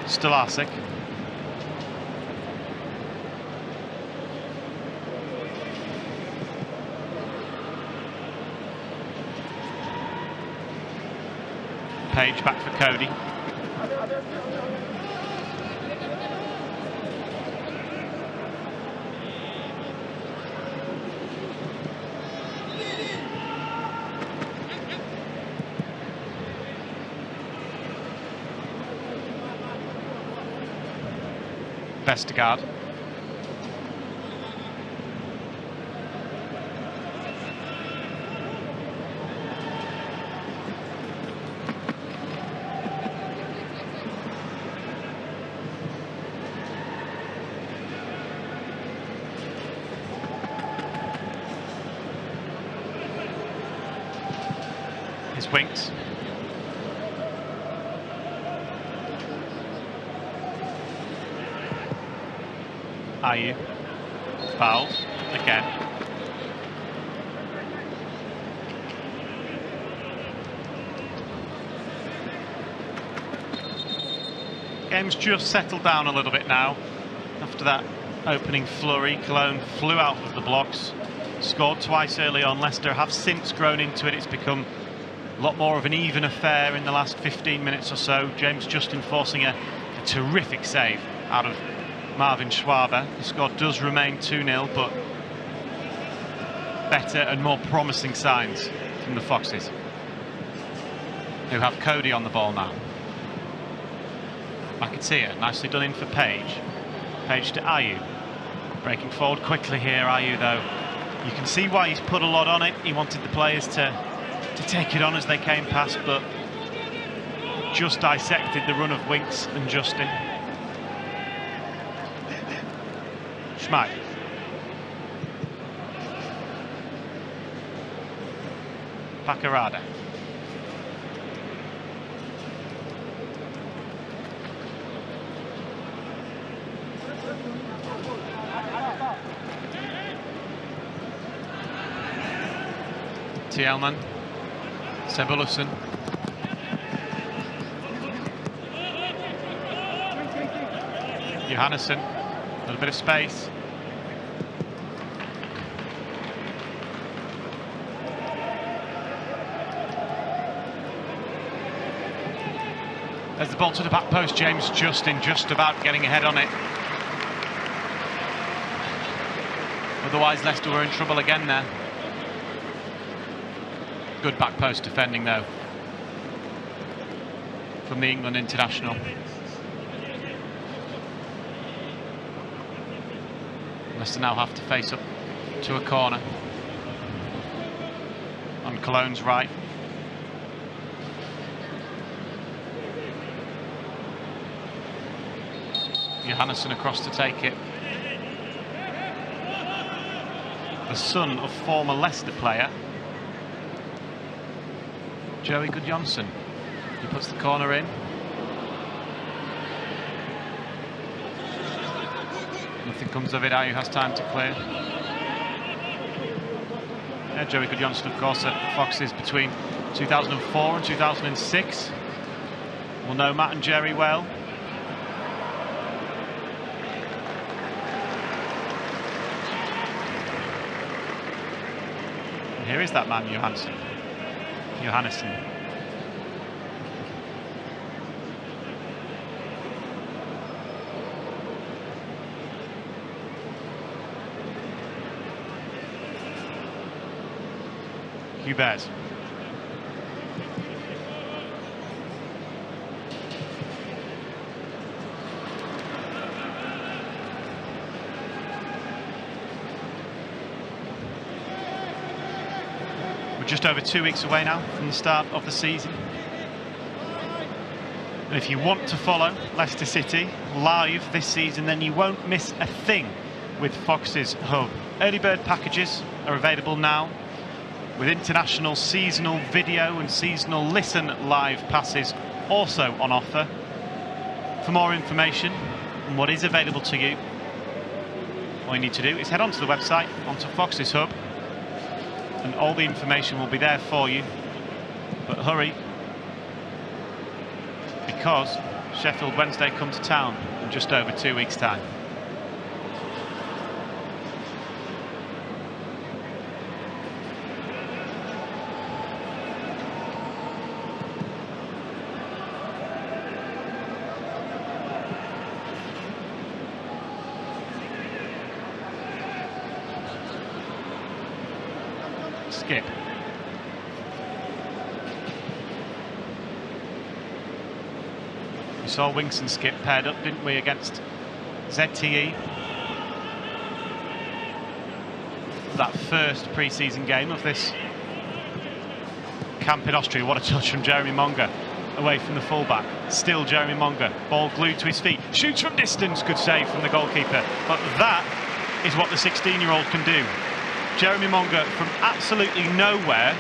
Stolarczyk. Page back for Cody. Vestergaard. His wings. Ayew. Fouled again. Game's just settled down a little bit now. After that opening flurry, Cologne flew out of the blocks, scored twice early on. Leicester have since grown into it. It's become a lot more of an even affair in the last 15 minutes or so. James Justin forcing a terrific save out of Marvin Schwaber. The score does remain 2-0, but better and more promising signs from the Foxes, who have Cody on the ball now. McAteer, nicely done in for Page. Page to Ayew. Breaking forward quickly here, Ayew, though. You can see why he's put a lot on it. He wanted the players to take it on as they came past, but just dissected the run of Winks and Justin. Schmeichel. Pacarada. Tielman, Sebulussen. Johannesson, a little bit of space. There's the ball to the back post, James Justin just about getting ahead on it. Otherwise Leicester were in trouble again there. Good back post defending though from the England international. Leicester now have to face up to a corner on Kolon's right. Johannesson across to take it. The son of former Leicester player Joey Gudjonsson. He puts the corner in. Nothing comes of it. Ayew has time to clear. Yeah, Joey Gudjonsson, of course, at Foxes between 2004 and 2006. We'll know Matt and Jerry well. And here is that man, Johannesson. Hubert. We're just over 2 weeks away now from the start of the season. And if you want to follow Leicester City live this season, then you won't miss a thing with Fox's Hub. Early bird packages are available now, with international seasonal video and seasonal listen live passes also on offer. For more information on what is available to you, all you need to do is head onto the website, onto Fox's Hub, and all the information will be there for you. But hurry, because Sheffield Wednesday come to town in just over 2 weeks' time. Skip. We saw Winks and Skip paired up, didn't we, against ZTE? That first pre-season game of this camp in Austria. What a touch from Jeremy Monga away from the fullback. Still Jeremy Monga, ball glued to his feet, shoots from distance, good save from the goalkeeper. But that is what the 16-year-old can do. Jeremy Monga from absolutely nowhere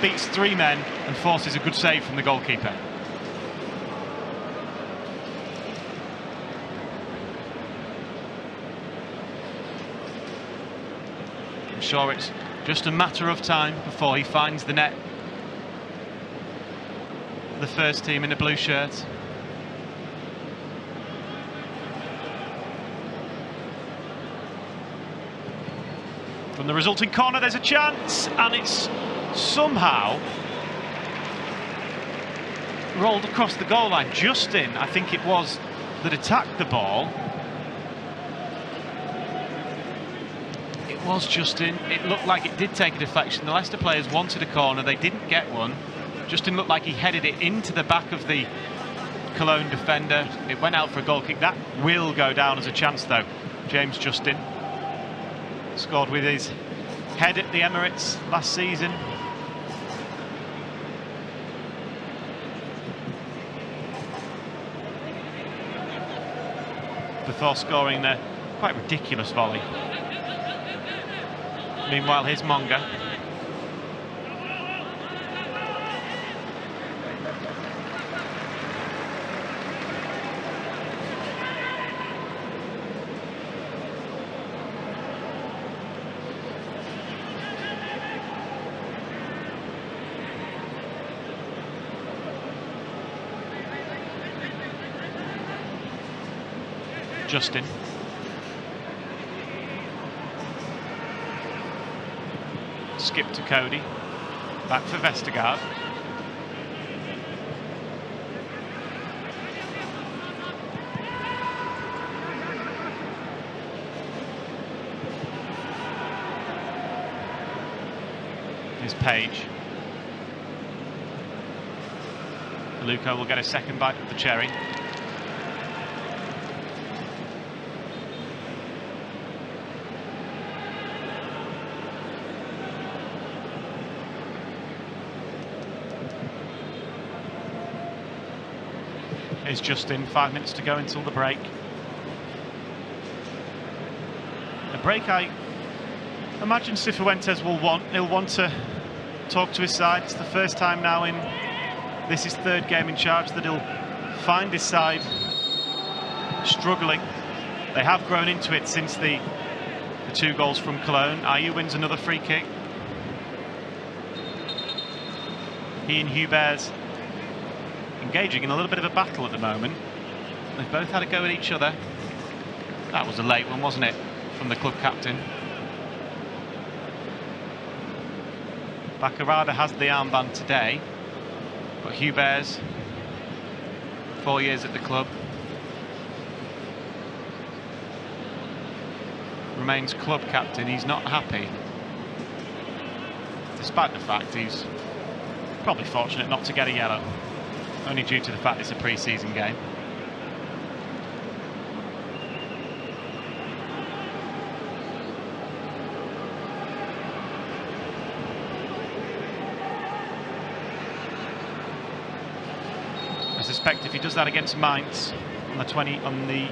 beats 3 men and forces a good save from the goalkeeper. I'm sure it's just a matter of time before he finds the net. The first team in the blue shirts. From the resulting corner, there's a chance, and it's somehow rolled across the goal line. Justin, I think it was, that attacked the ball. It was Justin. It looked like it did take a deflection. The Leicester players wanted a corner. They didn't get one. Justin looked like he headed it into the back of the Cologne defender. It went out for a goal kick. That will go down as a chance, though. James Justin scored with his head at the Emirates last season. Before scoring the quite ridiculous volley. Meanwhile, here's Monga. Justin. Skip to Cody. Back for Vestergaard. Here's Page. Luco will get a second bite of the cherry. Here's Justin, 5 minutes to go until the break. A break I imagine Cifuentes will want. He'll want to talk to his side. It's the first time now in this is third game in charge that he'll find his side struggling. They have grown into it since the 2 goals from Cologne. Ayew wins another free kick. He and Hubert engaging in a little bit of a battle at the moment. They've both had a go at each other. That was a late one, wasn't it, from the club captain. Bacarada has the armband today, but Hubert, 4 years at the club, remains club captain. He's not happy, despite the fact he's probably fortunate not to get a yellow, only due to the fact it's a pre-season game. I suspect if he does that against Mainz on the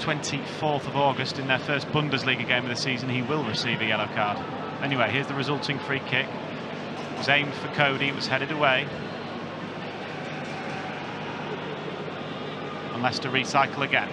24th of August in their first Bundesliga game of the season, he will receive a yellow card. Anyway, here's the resulting free kick. It was aimed for Cody, it was headed away. And Leicester recycle again.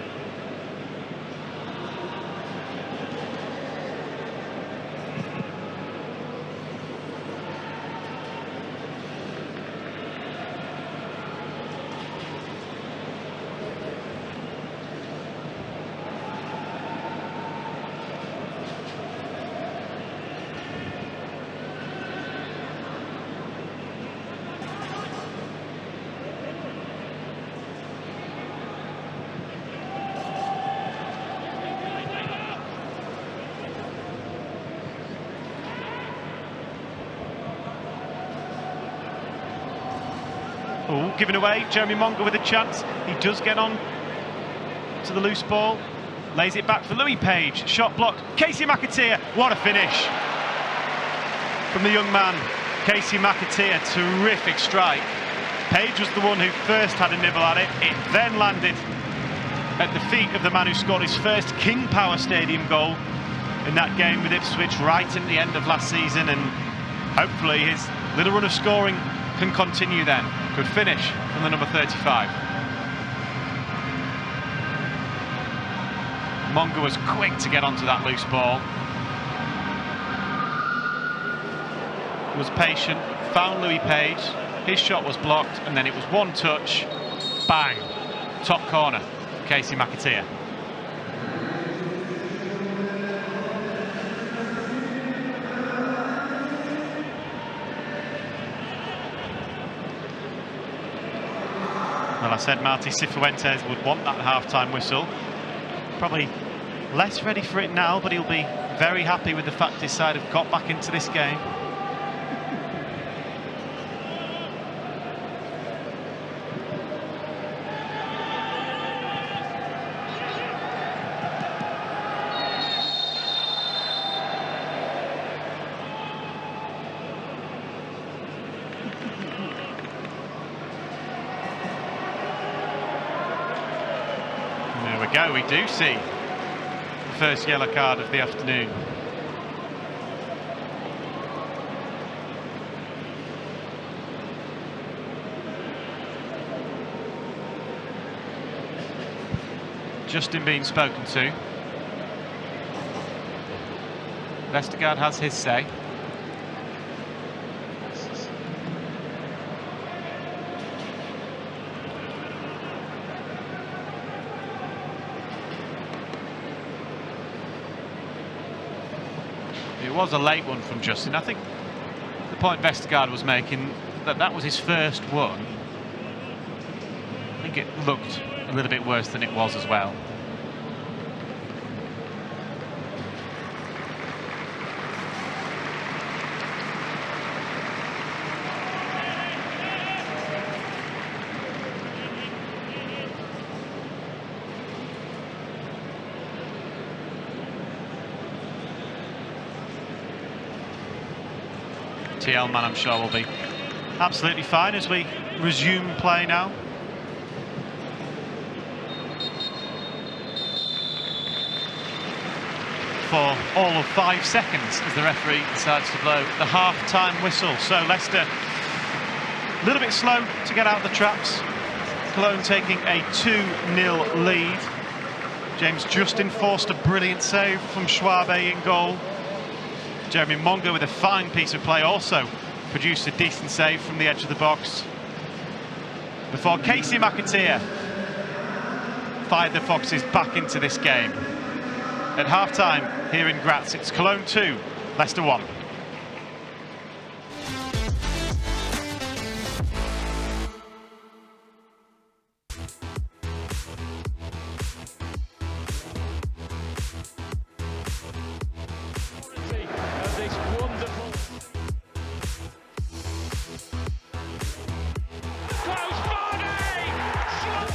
Oh, given away, Jeremy Monga with a chance. He does get on to the loose ball. Lays it back for Louis Page. Shot blocked. Casey McAteer, what a finish from the young man. Casey McAteer, terrific strike. Page was the one who first had a nibble at it. It then landed at the feet of the man who scored his first King Power Stadium goal in that game with Ipswich right at the end of last season, and hopefully his little run of scoring can continue then. Good finish from the number 35. Monga was quick to get onto that loose ball. Was patient, found Louis Page. His shot was blocked, and then it was one touch. Bang! Top corner. Casey McAteer. Well, I said Martí Cifuentes would want that half-time whistle. Probably less ready for it now, but he'll be very happy with the fact his side have got back into this game. We do see the first yellow card of the afternoon. Justin being spoken to. Vestergaard has his say. It was a late one from Justin. I think the point Vestergaard was making, that was his first one. I think it looked a little bit worse than it was as well. TL man, I'm sure, will be absolutely fine as we resume play now. For all of 5 seconds as the referee decides to blow the half-time whistle. So Leicester a little bit slow to get out the traps. Cologne taking a 2-0 lead. James Justin forced a brilliant save from Schwabe in goal. Jeremy Mongo with a fine piece of play also produced a decent save from the edge of the box before Casey McAteer fired the Foxes back into this game. At half-time here in Graz, it's Cologne 2, Leicester 1.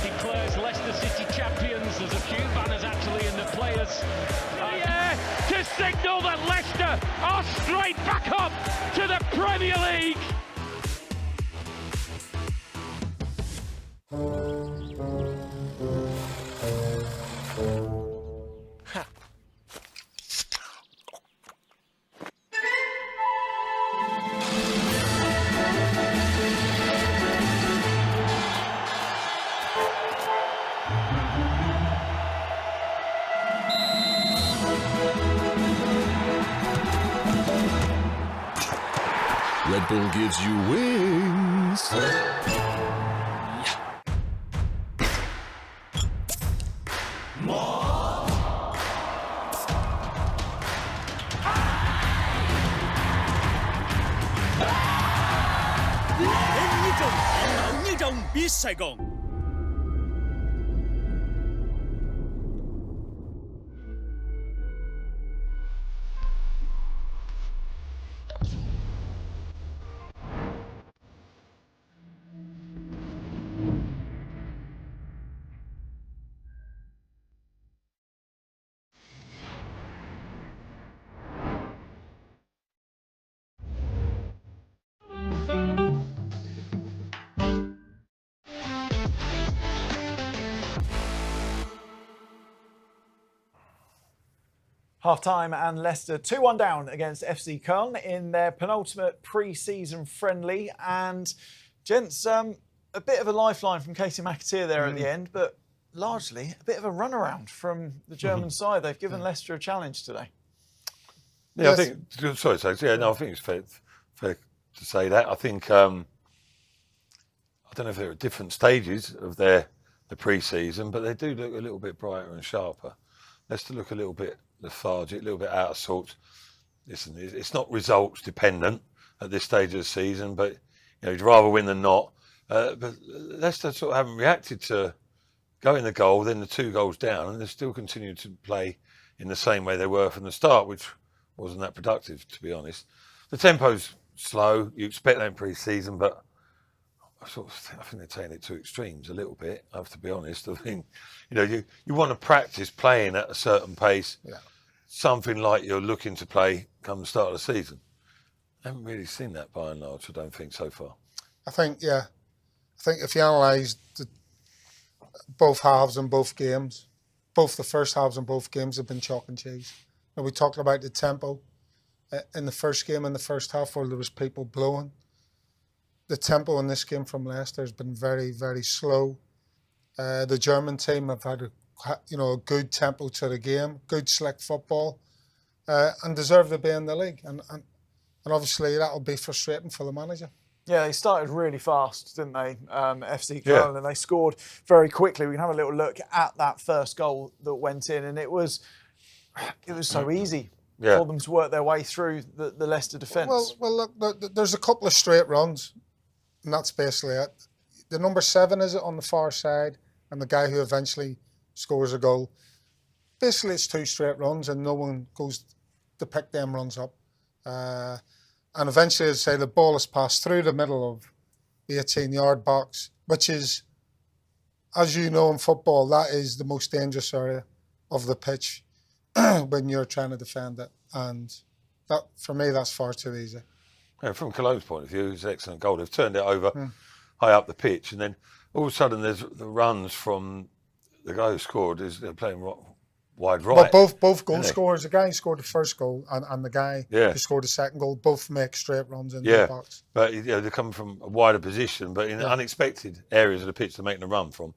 Declares Leicester City champions. There's a few banners actually in the players. To signal that Leicester are straight back up to the Premier League. Red Bull gives you wings. biết Sài Gòn. Half-time and Leicester 2-1 down against FC Köln in their penultimate pre-season friendly. And, gents, a bit of a lifeline from Casey McAteer there at the end, but largely a bit of a runaround from the German side. They've given Leicester a challenge today. Yeah, I think, sorry, yeah, no, I think it's fair to say that. I think, I don't know if they're at different stages of the pre-season, but they do look a little bit brighter and sharper. Leicester look a little bit lethargic, a little bit out of sorts. Listen, it's not results dependent at this stage of the season, but you'd rather win than not. But Leicester sort of haven't reacted to going the goal, then the 2 goals down, and they still continue to play in the same way they were from the start, which wasn't that productive, to be honest. The tempo's slow. You expect that in pre-season, but I think they're taking it to extremes a little bit. I have to be honest. I think, you want to practice playing at a certain pace, something like you're looking to play come the start of the season. I haven't really seen that by and large. I don't think so far. I think if you analyse both halves in both games, both the first halves in both games have been chalk and cheese. And we talked about the tempo in the first game, in the first half, where there was people blowing. The tempo in this game from Leicester has been very, very slow. The German team have had a good tempo to the game, good slick football, and deserve to be in the league. And obviously that'll be frustrating for the manager. Yeah, they started really fast, didn't they, FC Köln, and they scored very quickly. We can have a little look at that first goal that went in, and it was so easy for them to work their way through the Leicester defence. Well, look, there's a couple of straight runs, and that's basically it. The number 7 is it on the far side, and the guy who eventually scores a goal. Basically, it's 2 straight runs, and no one goes to pick them runs up. And eventually, as I say, the ball is passed through the middle of the 18-yard box, which is, as you know in football, that is the most dangerous area of the pitch when you're trying to defend it. And that, for me, that's far too easy. Yeah, from Cologne's point of view, it's an excellent goal. They've turned it over high up the pitch, and then all of a sudden there's the runs from the guy who scored is playing wide right. But both goal scorers, the guy who scored the first goal and the guy who scored the second goal, both make straight runs in the box. But they're coming from a wider position, but in unexpected areas of the pitch they're making a run from.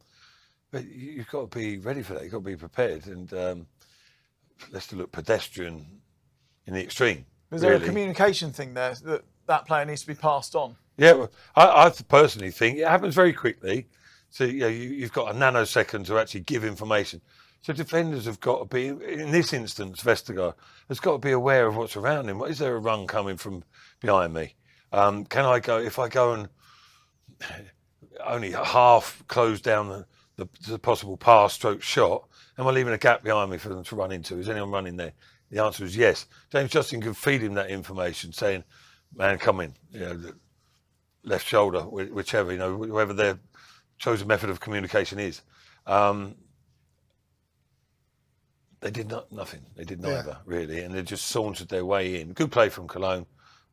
But you've got to be ready for that. You've got to be prepared. And Leicester look pedestrian in the extreme. Is there a communication thing there that player needs to be passed on? Yeah, well, I personally think it happens very quickly. So you've got a nanosecond to actually give information. So defenders have got to be, in this instance, Vestergaard has got to be aware of what's around him. Is there a run coming from behind me? Can I go, if I go and only half close down the possible pass stroke shot, am I leaving a gap behind me for them to run into? Is anyone running there? The answer is yes. James Justin can feed him that information, saying, man, come in, the left shoulder, whichever, whoever their chosen method of communication is. They did nothing. They did neither, really, and they just sauntered their way in. Good play from Cologne,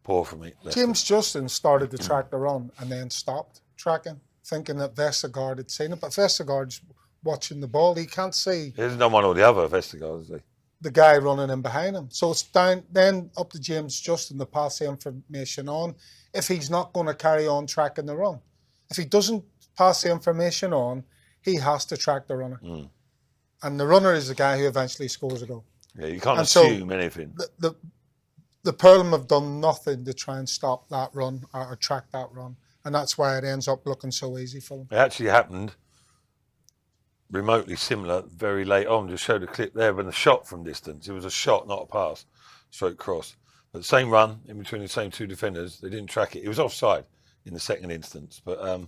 poor from it. James Justin started to track the run and then stopped tracking, thinking that Vestergaard had seen it. But Vestergaard's watching the ball. He can't see. He hasn't done one or the other, Vestergaard, has he? The guy running in behind him. So it's down then up to James Justin to pass the information on if he's not going to carry on tracking the run. If he doesn't pass the information on, he has to track the runner. And the runner is the guy who eventually scores a goal. Yeah, you can't assume anything. The Perlham have done nothing to try and stop that run or track that run. And that's why it ends up looking so easy for them. It actually happened remotely similar very late on. Just showed a clip there when the shot from distance. It was a shot, not a pass, stroke cross. But the same run in between the same 2 defenders. They didn't track it. It was offside in the second instance. But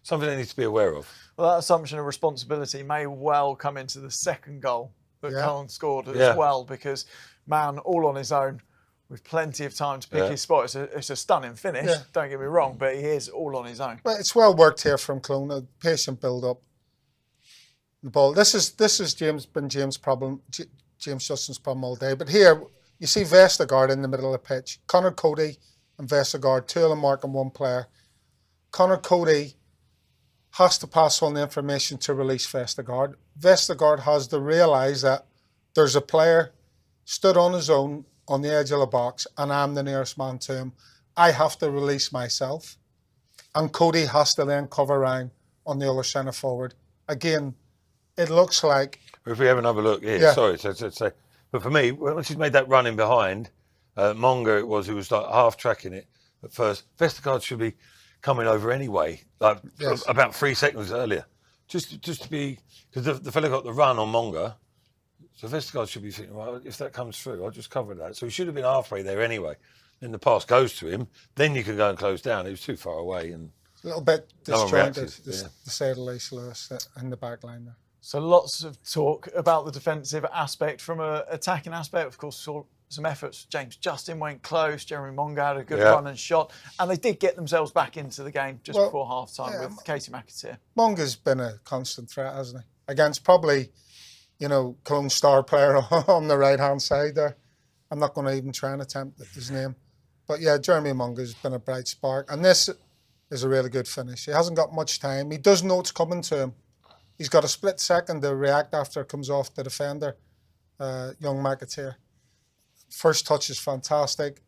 something they need to be aware of. Well, that assumption of responsibility may well come into the second goal that Koln scored as well, because man, all on his own, with plenty of time to pick his spot. It's a stunning finish, don't get me wrong, but he is all on his own. But it's well worked here from Koln, a patient build-up. The ball. This is James Justin's problem all day. But here, you see Vestergaard in the middle of the pitch. Conor Cody and Vestergaard, 2 of them marking 1 player. Conor Cody has to pass on the information to release Vestergaard. Vestergaard has to realise that there's a player stood on his own on the edge of the box and I'm the nearest man to him. I have to release myself. And Cody has to then cover Ryan on the other centre forward. Again, it looks like... If we have another look here, sorry to say. But for me, once he's made that run in behind, Monga it was, who was like half tracking it at first, Vestergaard should be coming over anyway, like about 3 seconds earlier. Just to be, because the fella got the run on Monga, so Vestergaard should be thinking, well, if that comes through, I'll just cover that. So he should have been halfway there anyway. Then the pass goes to him, then you can go and close down. He was too far away. And a little bit disjointed, to say the least, Lewis, in the back line there. So lots of talk about the defensive aspect. From an attacking aspect, of course, saw some efforts. James Justin went close. Jeremy Monga had a good run and shot. And they did get themselves back into the game just before half-time with Katie McAteer. Monga's been a constant threat, hasn't he? Against probably, Cologne star player on the right-hand side there. I'm not going to even try and attempt his name. But yeah, Jeremy Monga's been a bright spark. And this is a really good finish. He hasn't got much time. He does know it's coming to him. He's got a split second to react after it comes off the defender, young McAteer. First touch is fantastic.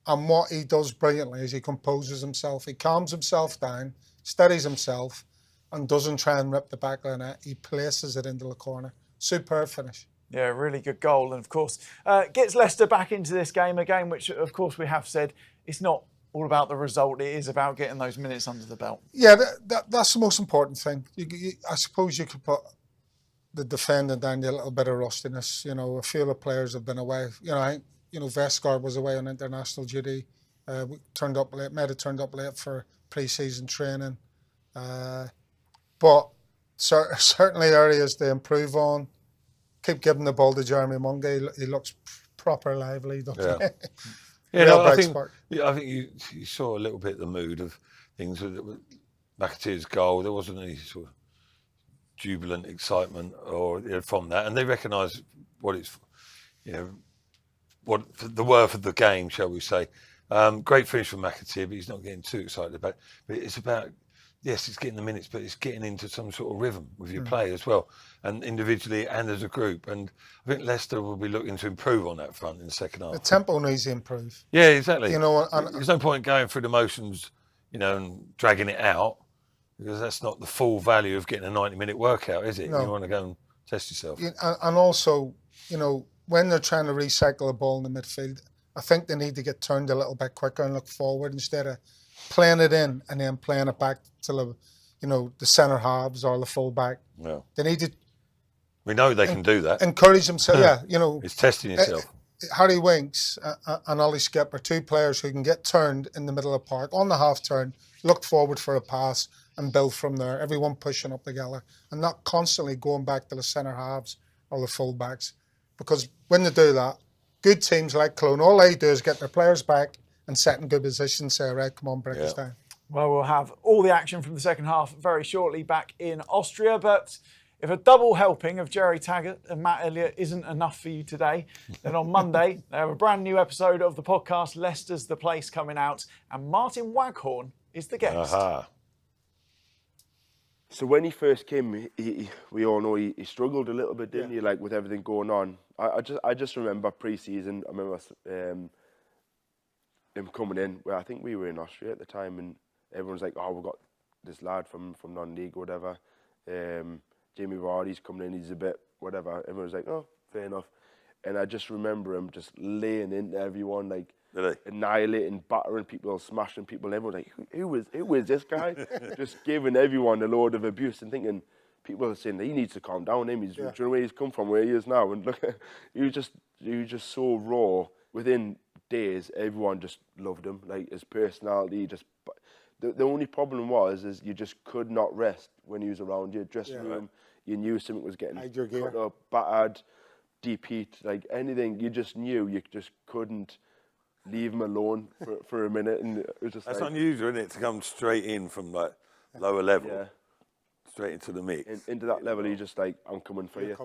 And what he does brilliantly is he composes himself. He calms himself down, steadies himself, and doesnn't try and rip the back line out. He places it into the corner. Superb finish. Yeah, really good goal. And of course, gets Leicester back into this game, a game which, of course, we have said it's not all about the result. It is about getting those minutes under the belt. Yeah, that's the most important thing. I suppose you could put the defending down to a little bit of rustiness. You know, a few of the players have been away. You know, I think, you know, Vesgaard was away on international duty. We turned up late, might have turned up late for pre-season training. But certainly areas to improve on. Keep giving the ball to Jeremy Mungy. He looks proper lively, doesn't he? Yeah, Real no, I bright think, spark. I think you saw a little bit of the mood of things with McAteer's goal. There wasn't any sort of jubilant excitement or from that, and they recognise what it's, you know, what the worth of the game, shall we say. Great finish from McAteer, but he's not getting too excited about it. But it's about, yes, it's getting the minutes, but it's getting into some sort of rhythm with your play as well, and individually and as a group. And I think Leicester will be looking to improve on that front in the second half. The tempo needs to improve. Yeah, exactly. You know, there's no point going through the motions, you know, and dragging it out, because that's not the full value of getting a 90-minute workout, is it? No. You want to go and test yourself. and also, you know, when they're trying to recycle the ball in the midfield, I think they need to get turned a little bit quicker and look forward instead of playing it in and then playing it back to the, you know, the centre halves or the full back. Yeah. They need to We know they can do that. encourage themselves. Yeah, you know, It's testing yourself. Harry Winks and Ollie Skip are two players who can get turned in the middle of the park on the half turn, look forward for a pass and build from there. Everyone pushing up together and not constantly going back to the centre halves or the full backs. Because when they do that, good teams like Koln, all they do is get their players back and set in good positions, say, right, come on, break us down. Well, we'll have all the action from the second half very shortly back in Austria. But if a double helping of Jerry Taggart and Matt Elliott isn't enough for you today, then on Monday, they have a brand new episode of the podcast, Leicester's the Place, coming out. And Martin Waghorn is the guest. Aha. So when he first came, we all know he struggled a little bit, didn't he? Like with everything going on. I just remember pre-season. I remember him coming in. Where I think we were in Austria at the time, and everyone's like, "Oh, we've got this lad from non-league or whatever. Jamie Vardy's coming in. He's a bit whatever." Everyone's like, "Oh, fair enough." And I just remember him just laying into everyone, like annihilating, battering people, smashing people. And everyone's like, who is this guy? Just giving everyone a load of abuse and thinking, people are saying he needs to calm down. Do you know where he's come from, where he is now? And look, he was just so raw. Within days, everyone just loved him. Like his personality, just. The only problem is you just could not rest when he was around you. Dressing room, you knew something was getting cut up, battered, DP'd, like anything. You just knew you just couldn't leave him alone for a minute. And it was just That's like, unusual, isn't it, to come straight in from like lower level, straight into the mix. into that level, he's just like, I'm coming for you.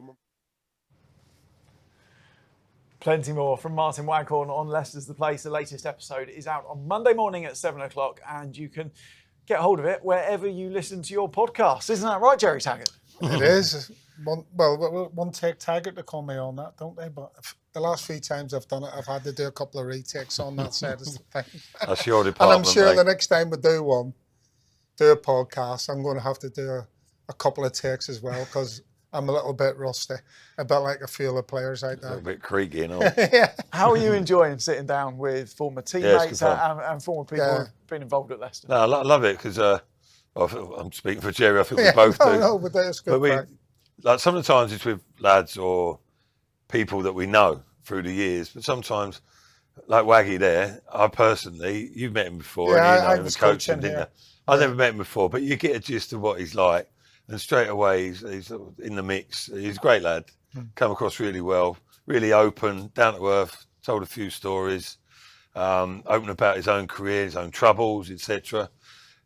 Plenty more from Martin Waghorn on Leicester's the Place. The latest episode is out on Monday morning at 7 o'clock, and you can get hold of it wherever you listen to your podcasts. Isn't that right, Jerry Taggart? It is. One take Taggart to call me on that, don't they? But the last few times I've done it, I've had to do a couple of retakes on that side of the thing. That's your And department, I'm sure mate. the next time we do a podcast, I'm going to have to do a couple of takes as well, because I'm a little bit rusty, a bit like a few of the players out A there. little bit creaky and all. Yeah. How are you enjoying sitting down with former teammates good fun. and former people who've been involved at Leicester? No, I love it because I'm speaking for Jerry. I think we both do. No, but that's good. But like some of the times it's with lads or people that we know through the years, but sometimes, like Waggy there, I personally, you've met him before, Yeah, and you know I him was and coached him, coaching didn't here. you? I've never met him before, but you get a gist of what he's like, and straight away he's in the mix. He's a great lad, come across really well, really open, down to earth, told a few stories, open about his own career, his own troubles, etc.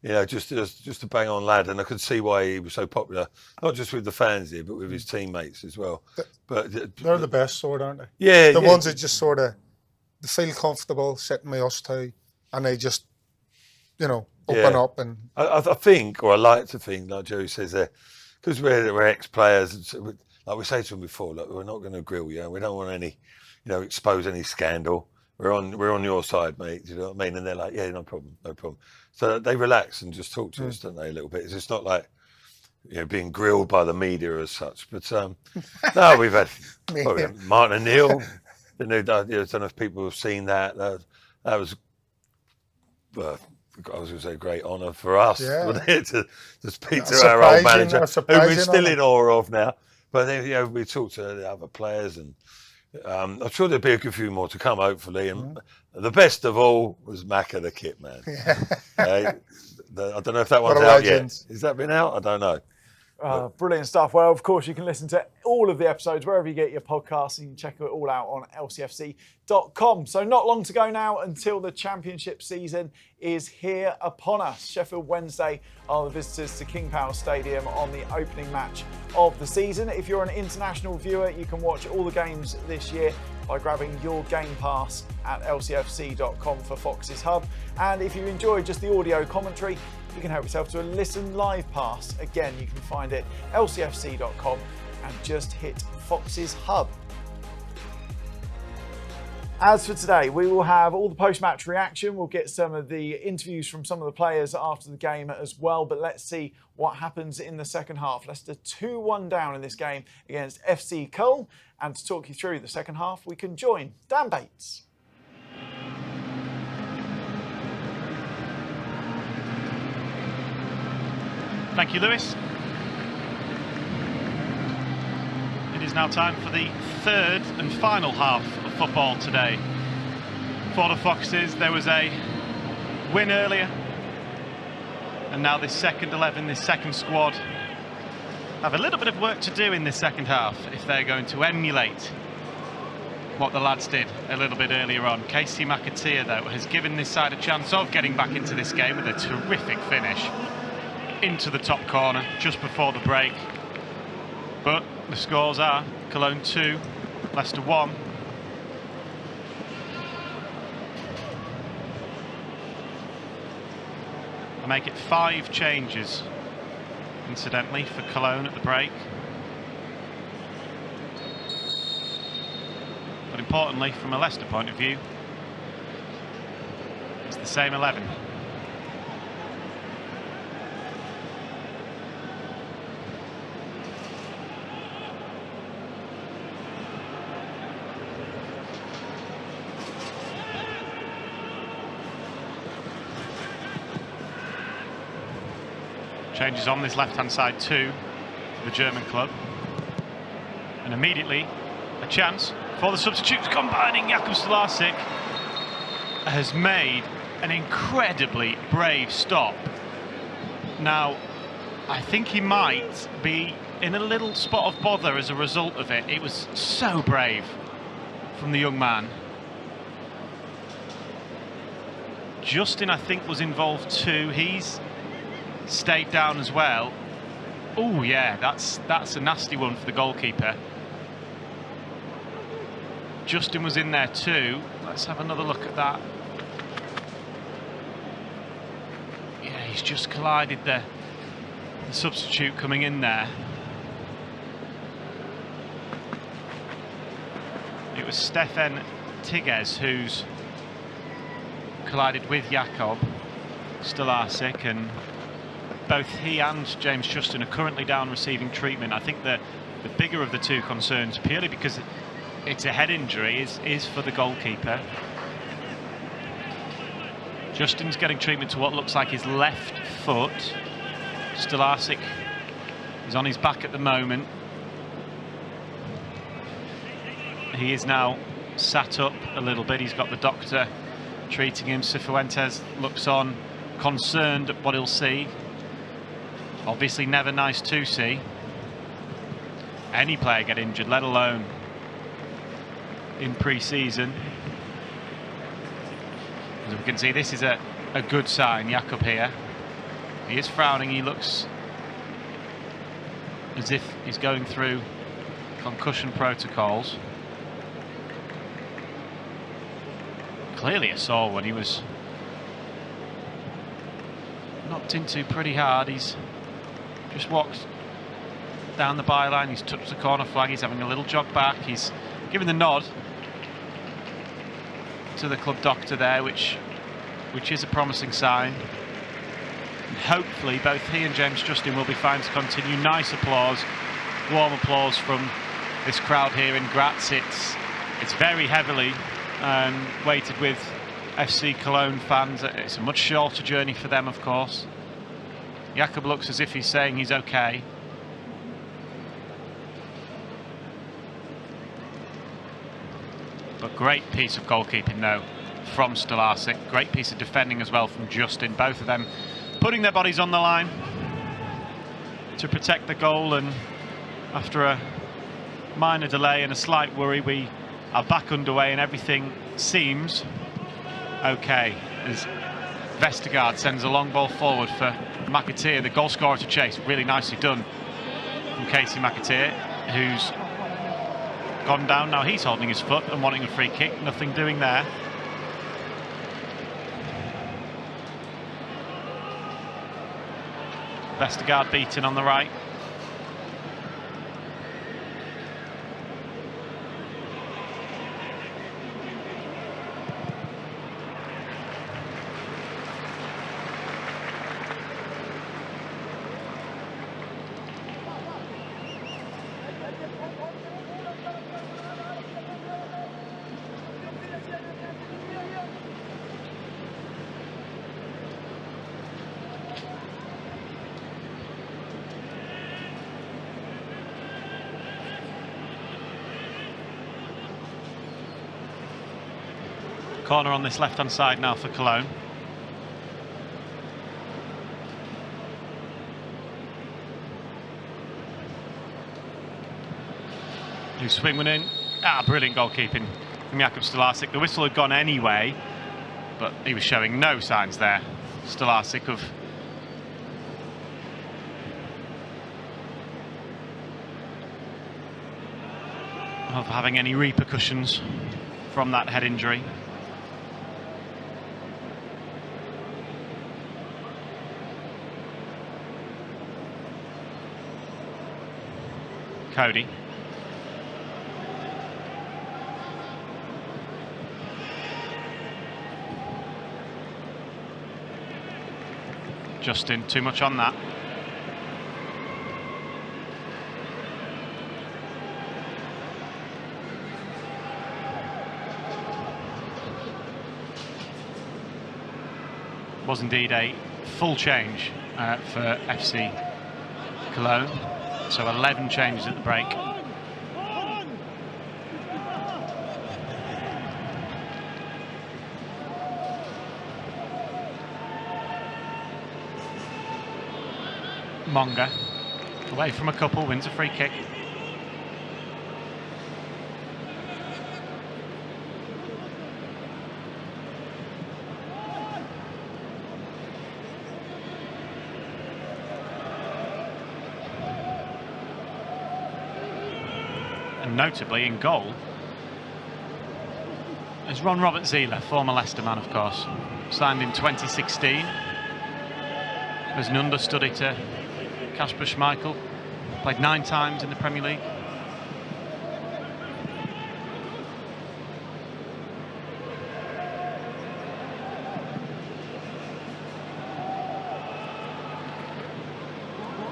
You know, just a bang on lad, and I could see why he was so popular, not just with the fans here, but with his teammates as well. But They're the best sort, aren't they? yeah, The ones that just sort of they feel comfortable sitting with us too, and they just, you know, open up. And I think, or I like to think, like Joey says there, because we're ex-players, and so like we say to them before, look, we're not going to grill you. We don't want any, expose any scandal. We're on your side, mate. Do you know what I mean? And they're like, yeah, no problem. So they relax and just talk to us, don't they, a little bit? It's just not like, being grilled by the media as such. But no, we've had Martin and Neil. I don't know if people have seen that. That was, I was going to say, a great honour for us, wasn't it, to speak to our old manager, who we're still in awe of now. But then, we talked to the other players, and I'm sure there'll be a good few more to come, hopefully. And the best of all was McAteer, the kit man. I don't know if that one's out yet. Has that been out? I don't know. Brilliant stuff. Well, of course, you can listen to all of the episodes wherever you get your podcasts, and you can check it all out on lcfc.com. So not long to go now until the championship season is here upon us. Sheffield Wednesday are the visitors to King Power Stadium on the opening match of the season. If you're an international viewer, you can watch all the games this year by grabbing your Game Pass at lcfc.com for Fox's Hub. And if you enjoy just the audio commentary, you can help yourself to a Listen Live Pass. Again, you can find it lcfc.com and just hit Fox's Hub. As for today, we will have all the post-match reaction. We'll get some of the interviews from some of the players after the game as well. But let's see what happens in the second half. Leicester 2-1 down in this game against FC Köln. And to talk you through the second half, we can join Dan Bates. Thank you, Lewis. It is now time for the third and final half of football today. For the Foxes, there was a win earlier, and now this second 11, this second squad, have a little bit of work to do in this second half if they're going to emulate what the lads did a little bit earlier on. Casey McAteer, though, has given this side a chance of getting back into this game with a terrific finish into the top corner just before the break. But the scores are Cologne 2, Leicester 1. I make it 5 changes, incidentally, for Cologne at the break. But importantly, from a Leicester point of view, it's the same 11. Changes on this left-hand side too for the German club. And immediately a chance for the substitutes, combining. Jakub Stolarczyk has made an incredibly brave stop. Now, I think he might be in a little spot of bother as a result of it. It was so brave from the young man. Justin, I think, was involved too. He's stayed down as well. Oh yeah, that's a nasty one for the goalkeeper. Justin was in there too. Let's have another look at that. Yeah, he's just collided the substitute coming in there. It was Stefan Tigges who's collided with Jakub Stolarczyk, and both he and James Justin are currently down receiving treatment. I think the bigger of the two concerns, purely because it's a head injury, is for the goalkeeper. Justin's getting treatment to what looks like his left foot. Stolarczyk is on his back at the moment. He is now sat up a little bit. He's got the doctor treating him. Cifuentes looks on, concerned at what he'll see. Obviously never nice to see any player get injured, let alone in pre-season. As we can see, this is a good sign. Jakub here, he is frowning. He looks as if he's going through concussion protocols. Clearly a sore one. He was knocked into pretty hard. He's just walked down the byline, he's touched the corner flag, he's having a little jog back, he's giving the nod to the club doctor there, which is a promising sign. And hopefully both he and James Justin will be fine to continue. Nice applause, warm applause from this crowd here in Graz. It's very heavily weighted with FC Cologne fans. It's a much shorter journey for them, of course. Jakub looks as if he's saying he's okay. But great piece of goalkeeping though from Stolarczyk. Great piece of defending as well from Justin. Both of them putting their bodies on the line to protect the goal, and after a minor delay and a slight worry, we are back underway and everything seems okay as Vestergaard sends a long ball forward for McAteer, the goal scorer, to chase. Really nicely done from Casey McAteer, who's gone down. Now he's holding his foot and wanting a free kick. Nothing doing there. Vestergaard beaten on the right. Corner on this left-hand side now for Cologne. New swing went in. Brilliant goalkeeping from Jakub Stolarczyk. The whistle had gone anyway, but he was showing no signs there, Stolarczyk, of having any repercussions from that head injury. Cody. Justin, too much on that. Was indeed a full change for FC Cologne. So 11 changes at the break. Monga, away from a couple, wins a free kick. Notably in goal is Ron Robert Zieler, former Leicester man of course, signed in 2016 as an understudy to Kasper Schmeichel, played 9 times in the Premier League.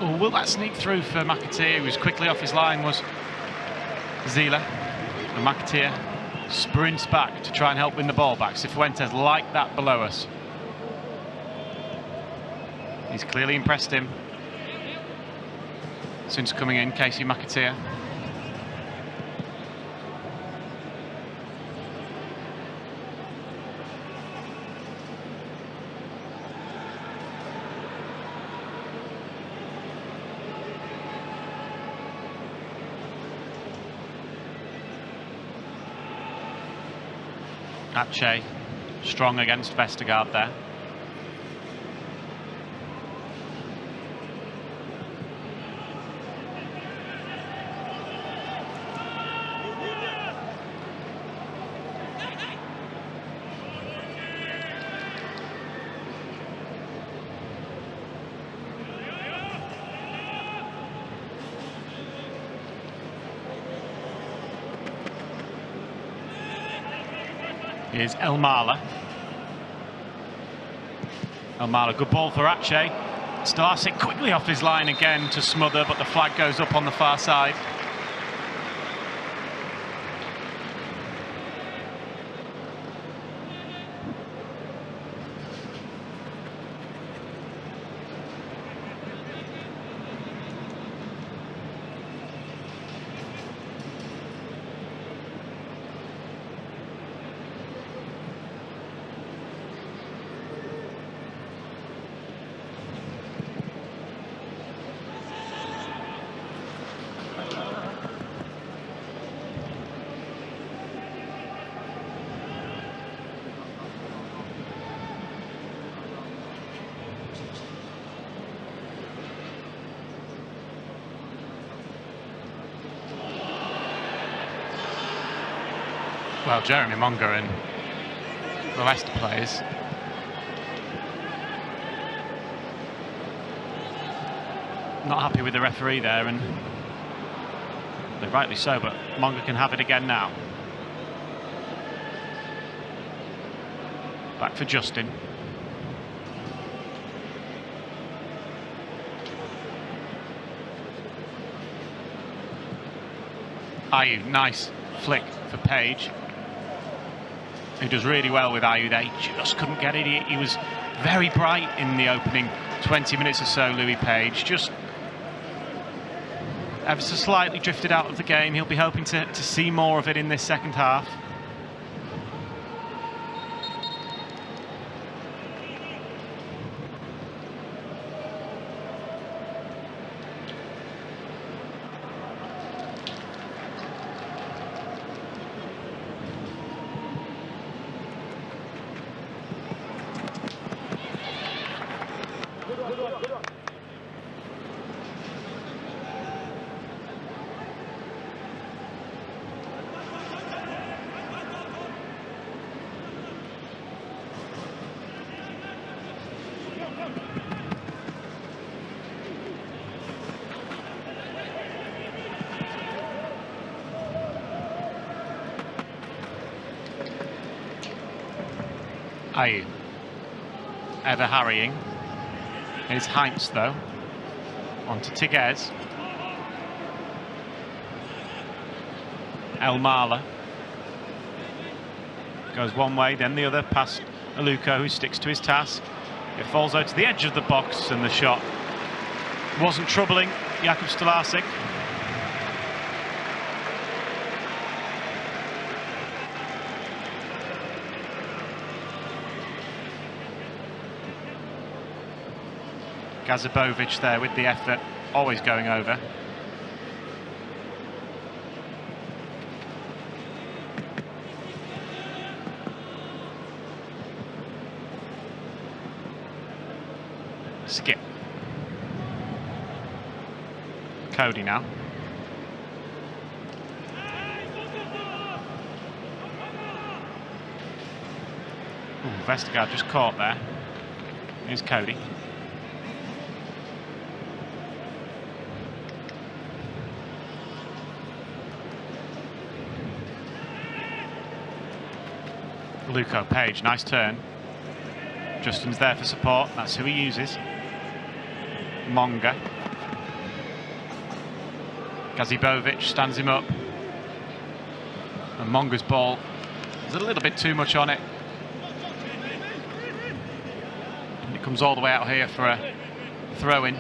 Oh, will that sneak through for McAteer, who was quickly off his line, was Zieler. And McAteer sprints back to try and help win the ball back. Cifuentes like that below us. He's clearly impressed him since coming in, Casey McAteer. Ache, strong against Vestergaard there. Here's Elmala. Elmala, good ball for Ache. Stolarczyk quickly off his line again to smother, but the flag goes up on the far side. Well, Jeremy Monga and the Leicester players not happy with the referee there, and they're rightly so, but Monga can have it again now. Back for Justin. Ayew, nice flick for Page, who does really well with Ayew there. He just couldn't get it. He was very bright in the opening 20 minutes or so, Louis Page. Just ever so slightly drifted out of the game. He'll be hoping to see more of it in this second half. Ayew, ever harrying. Here's Heinz though, on to Tiguez. Elmala goes one way, then the other, past Aluko, who sticks to his task. It falls out to the edge of the box, and the shot wasn't troubling Jakub Stolarczyk. Gazibovic there with the effort, always going over. Skip. Cody now. Ooh, Vestergaard just caught there. Here's Cody. Luco, Page, nice turn. Justin's there for support, that's who he uses. Monga. Gazibovic stands him up. And Monga's ball, there's a little bit too much on it. And it comes all the way out here for a throw-in.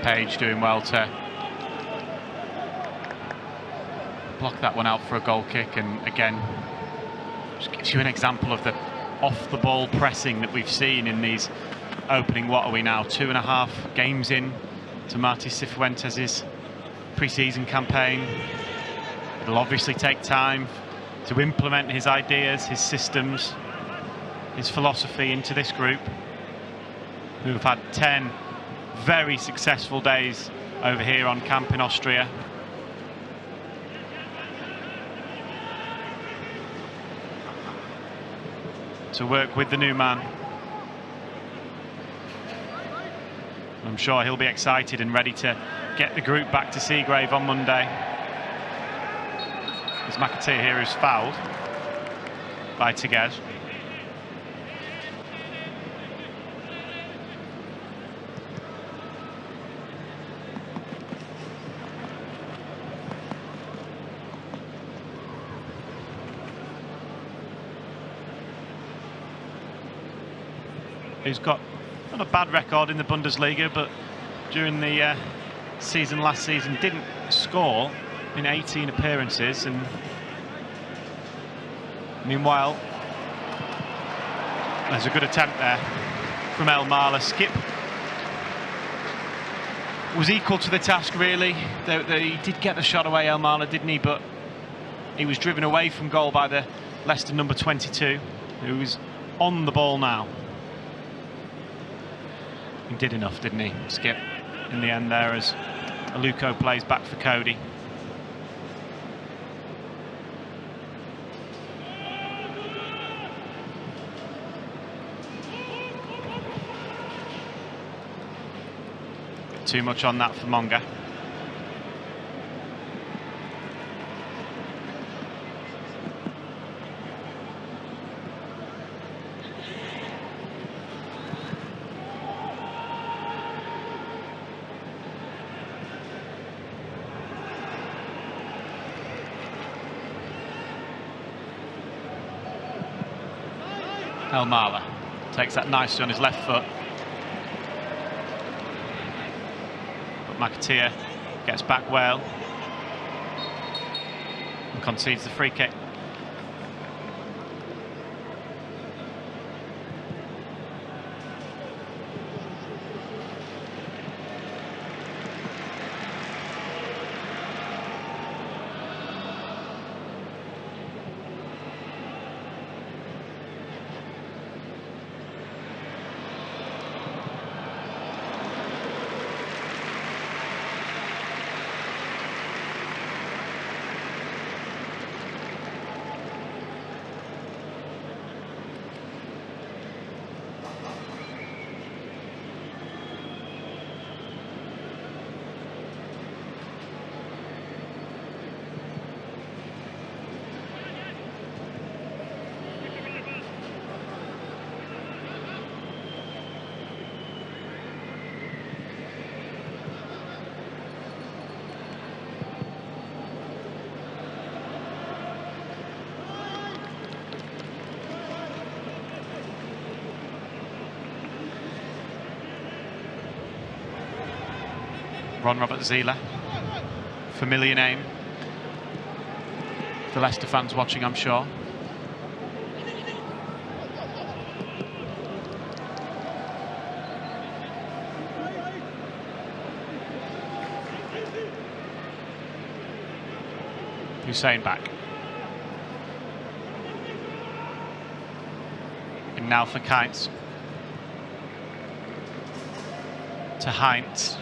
Page doing well to block that one out for a goal kick, and again just gives you an example of the off-the-ball pressing that we've seen in these opening, what are we now, 2.5 games in to Martí Cifuentes' pre-season campaign. It'll obviously take time to implement his ideas, his systems, his philosophy into this group, who have had 10 very successful days over here on camp in Austria. To work with the new man. I'm sure he'll be excited and ready to get the group back to Seagrave on Monday. As McAteer here is fouled by Tiguez. Who's got not a bad record in the Bundesliga, but during the season last season didn't score in 18 appearances. And meanwhile, there's a good attempt there from Elmala. Skip was equal to the task, really. He did get the shot away, Elmala, didn't he? But he was driven away from goal by the Leicester number 22, who's on the ball now. He did enough, didn't he, Skip, in the end there, as Aluko plays back for Cody. Too much on that for Monga. Elmala takes that nicely on his left foot. McAteer gets back well and concedes the free kick. Ron Robert Zieler, familiar name for Leicester fans watching, I'm sure. Hussein back. And now for Kainz. To Heinz.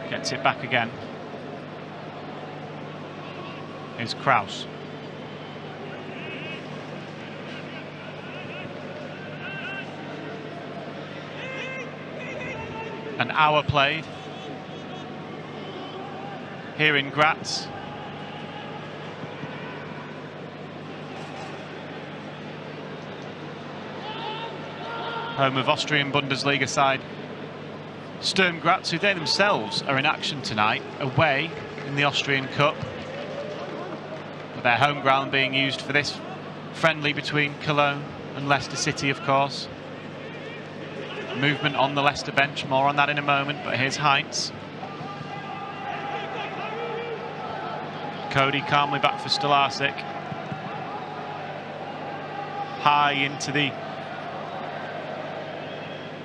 Gets it back again. Here's Kraus. An hour played here in Graz. Home of Austrian Bundesliga side Sturm Graz, who they themselves are in action tonight, away in the Austrian Cup. But their home ground being used for this friendly between Cologne and Leicester City, of course. Movement on the Leicester bench, more on that in a moment, but here's Heinz. Cody calmly back for Stolarczyk. High into the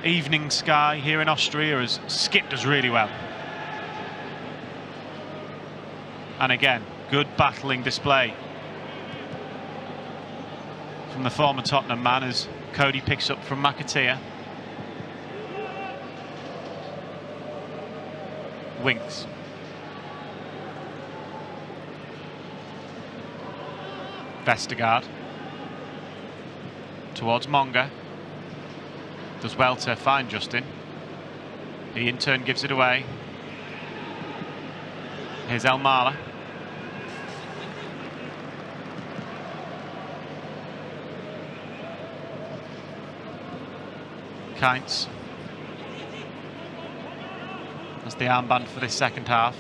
evening sky here in Austria, as Skip does really well. And again, good battling display from the former Tottenham man as Cody picks up from McAteer. Winks. Vestergaard towards Monga. Does well to find Justin. He in turn gives it away. Here's Elmala. Kainz. That's the armband for this second half.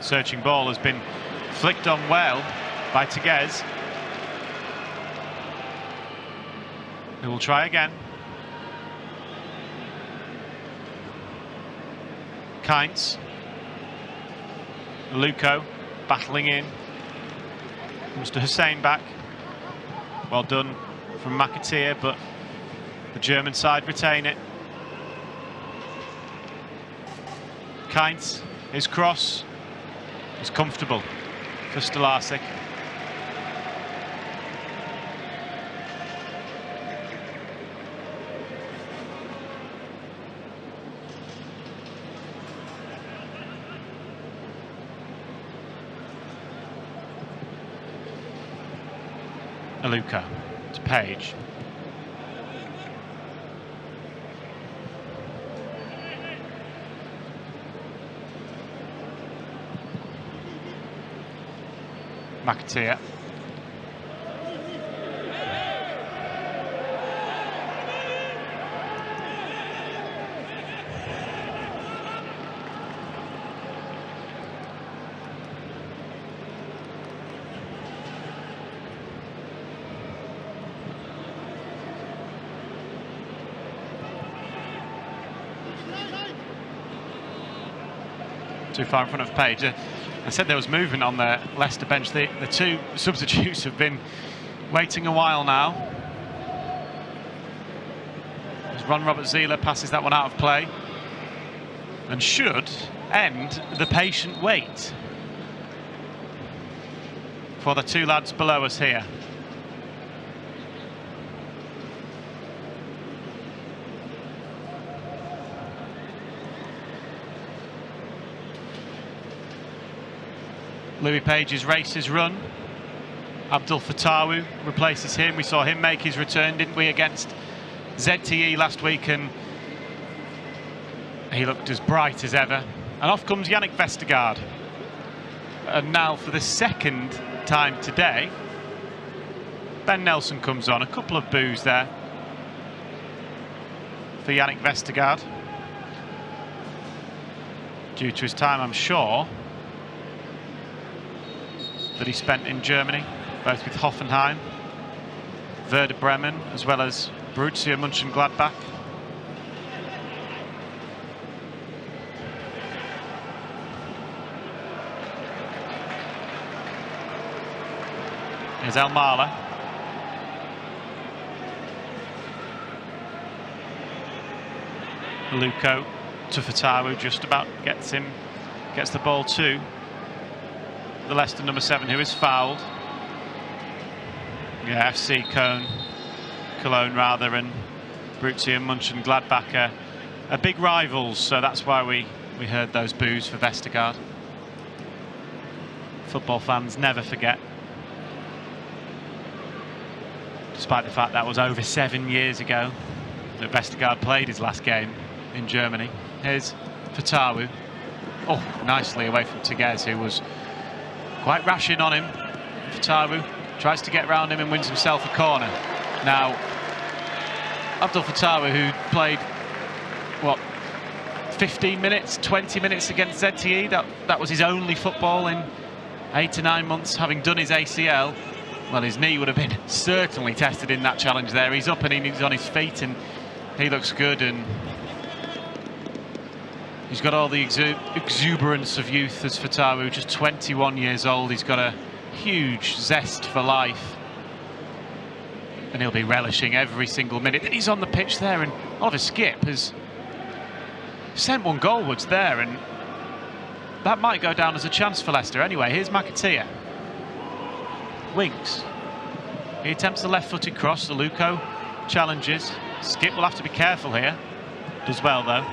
Searching ball has been flicked on well by Teguez, who will try again. Kainz. Luko battling in. Comes to Hussein back. Well done from McAteer, but The German side retain it. Kainz, his cross is comfortable for Stolarczyk. Aluka to Page. McAteer. Too far in front of Page. I said there was movement on the Leicester bench. The two substitutes have been waiting a while now. As Ron Robert-Zieler passes that one out of play and should end the patient wait for the two lads below us here. Louis Page's race is run. Abdul Fatawu replaces him. We saw him make his return, didn't we, against ZTE last week, and he looked as bright as ever. And off comes Yannick Vestergaard. And now for the second time today, Ben Nelson comes on. A couple of boos there for Yannick Vestergaard. Due to his time, I'm sure, that he spent in Germany, both with Hoffenheim, Werder Bremen, as well as Borussia Mönchengladbach. Here's Almala. Luko to Fatawu, just about gets the ball to the Leicester number 7, who is fouled. Yeah, FC Cologne rather, and Borussia Mönchengladbach are big rivals, so that's why we heard those boos for Vestergaard. Football fans never forget, despite the fact that was over 7 years ago that Vestergaard played his last game in Germany. Here's Fatawu. Oh, nicely away from Teguez, who was quite rashing on him. Fatawu tries to get round him and wins himself a corner. Now, Abdul Fatawu, who played, what, 15 minutes, 20 minutes against ZTE, that was his only football in 8 to 9 months, having done his ACL. Well, his knee would have been certainly tested in that challenge there. He's up and he's on his feet and he looks good, and he's got all the exuberance of youth as Fatawu, just 21 years old. He's got a huge zest for life, and he'll be relishing every single minute that he's on the pitch there. And Oliver Skipp has sent one goalwards there, and that might go down as a chance for Leicester. Anyway, here's McAteer. Winks. He attempts the left-footed cross. The Luko challenges. Skipp will have to be careful here. Does well, though.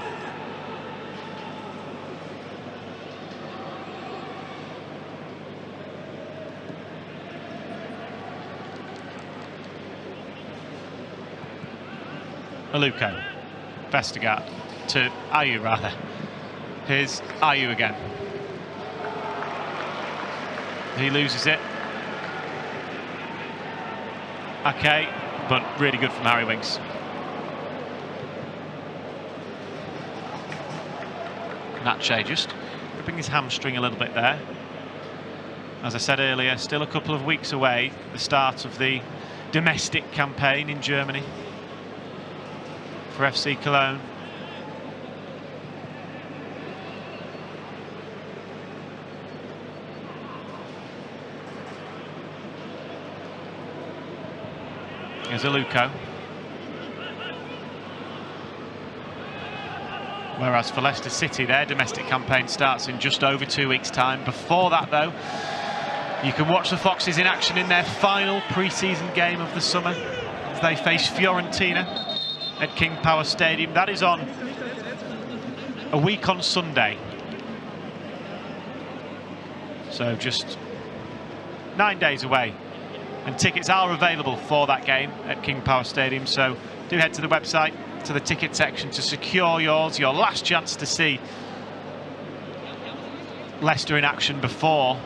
Aluko, Vestergaard to Ayew rather. Here's Ayew again. He loses it. Okay, but really good from Harry Winks. Natche just ripping his hamstring a little bit there. As I said earlier, still a couple of weeks away, the start of the domestic campaign in Germany for FC Köln. Here's Aluko. Whereas for Leicester City, their domestic campaign starts in just over 2 weeks' time. Before that, though, you can watch the Foxes in action in their final pre-season game of the summer as they face Fiorentina at King Power Stadium. That is on a week on Sunday. So just 9 days away. And tickets are available for that game at King Power Stadium. So do head to the website, to the ticket section to secure yours. Your last chance to see Leicester in action before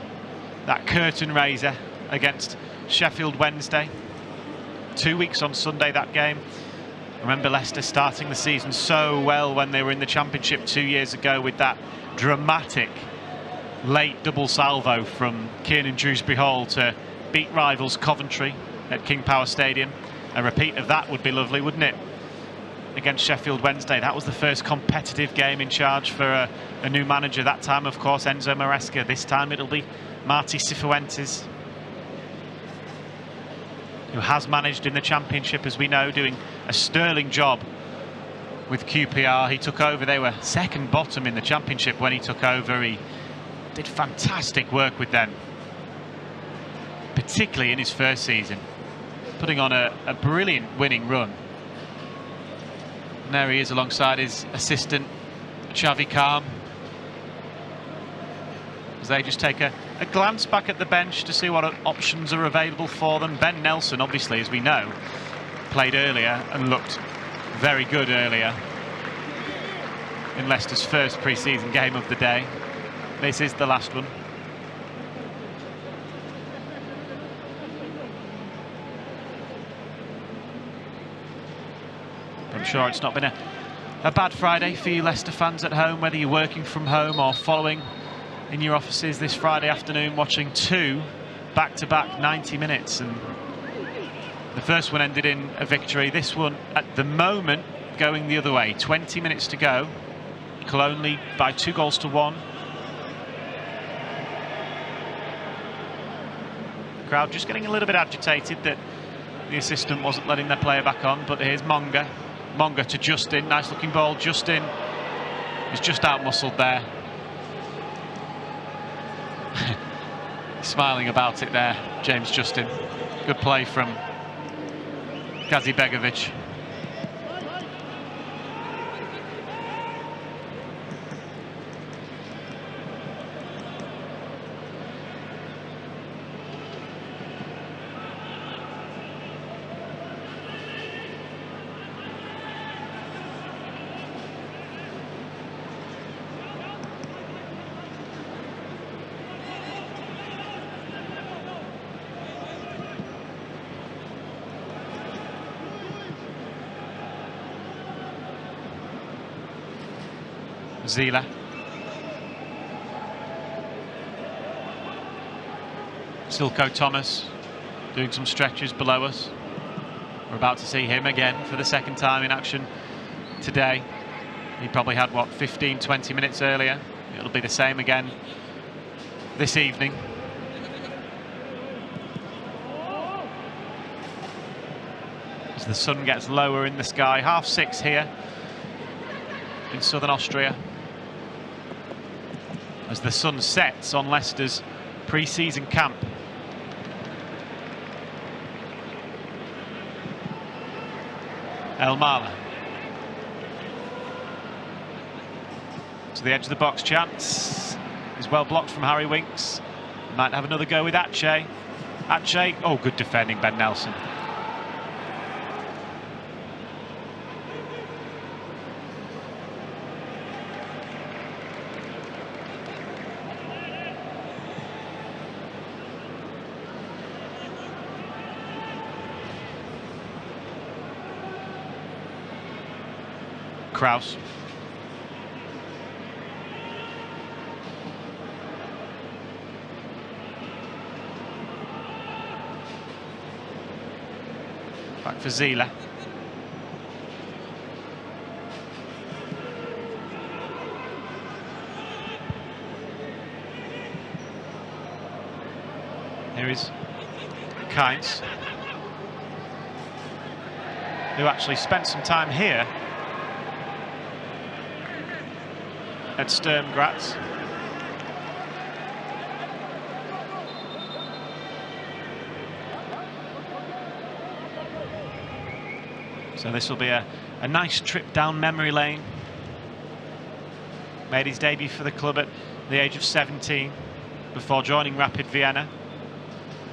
that curtain raiser against Sheffield Wednesday. 2 weeks on Sunday, that game. Remember Leicester starting the season so well when they were in the Championship 2 years ago with that dramatic late double salvo from Kiernan Dewsbury Hall to beat rivals Coventry at King Power Stadium. A repeat of that would be lovely, wouldn't it? Against Sheffield Wednesday. That was the first competitive game in charge for a new manager. That time, of course, Enzo Maresca. This time it'll be Marti Cifuentes, who has managed in the Championship, as we know, doing a sterling job with QPR. He took over. They were second bottom in the Championship when he took over. He did fantastic work with them, particularly in his first season, putting on a brilliant winning run. And there he is alongside his assistant, Xavi Khan, as they just take a glance back at the bench to see what options are available for them. Ben Nelson, obviously, as we know, played earlier and looked very good earlier in Leicester's first pre-season game of the day. This is the last one. I'm sure it's not been a bad Friday for you Leicester fans at home, whether you're working from home or following in your offices this Friday afternoon, watching two back-to-back 90 minutes. And the first one ended in a victory. This one, at the moment, going the other way. 20 minutes to go. Koln lead by 2-1. Crowd just getting a little bit agitated that the assistant wasn't letting their player back on, but here's Monga. Monga to Justin, nice looking ball. Justin is just out-muscled there. Smiling about it there, James Justin. Good play from Gazi Begovic. Zila. Silko Thomas doing some stretches below us. We're about to see him again for the second time in action today. He probably had, what, 15, 20 minutes earlier. It'll be the same again this evening. As the sun gets lower in the sky, 6:30 here in southern Austria, as the sun sets on Leicester's pre-season camp. El Mala to the edge of the box, chance is well blocked from Harry Winks. Might have another go with Ache. Ache, oh, good defending, Ben Nelson. Kraus. Back for Zila. Here is Kynes, who actually spent some time here at Sturm Graz. So this will be a nice trip down memory lane. Made his debut for the club at the age of 17 before joining Rapid Vienna.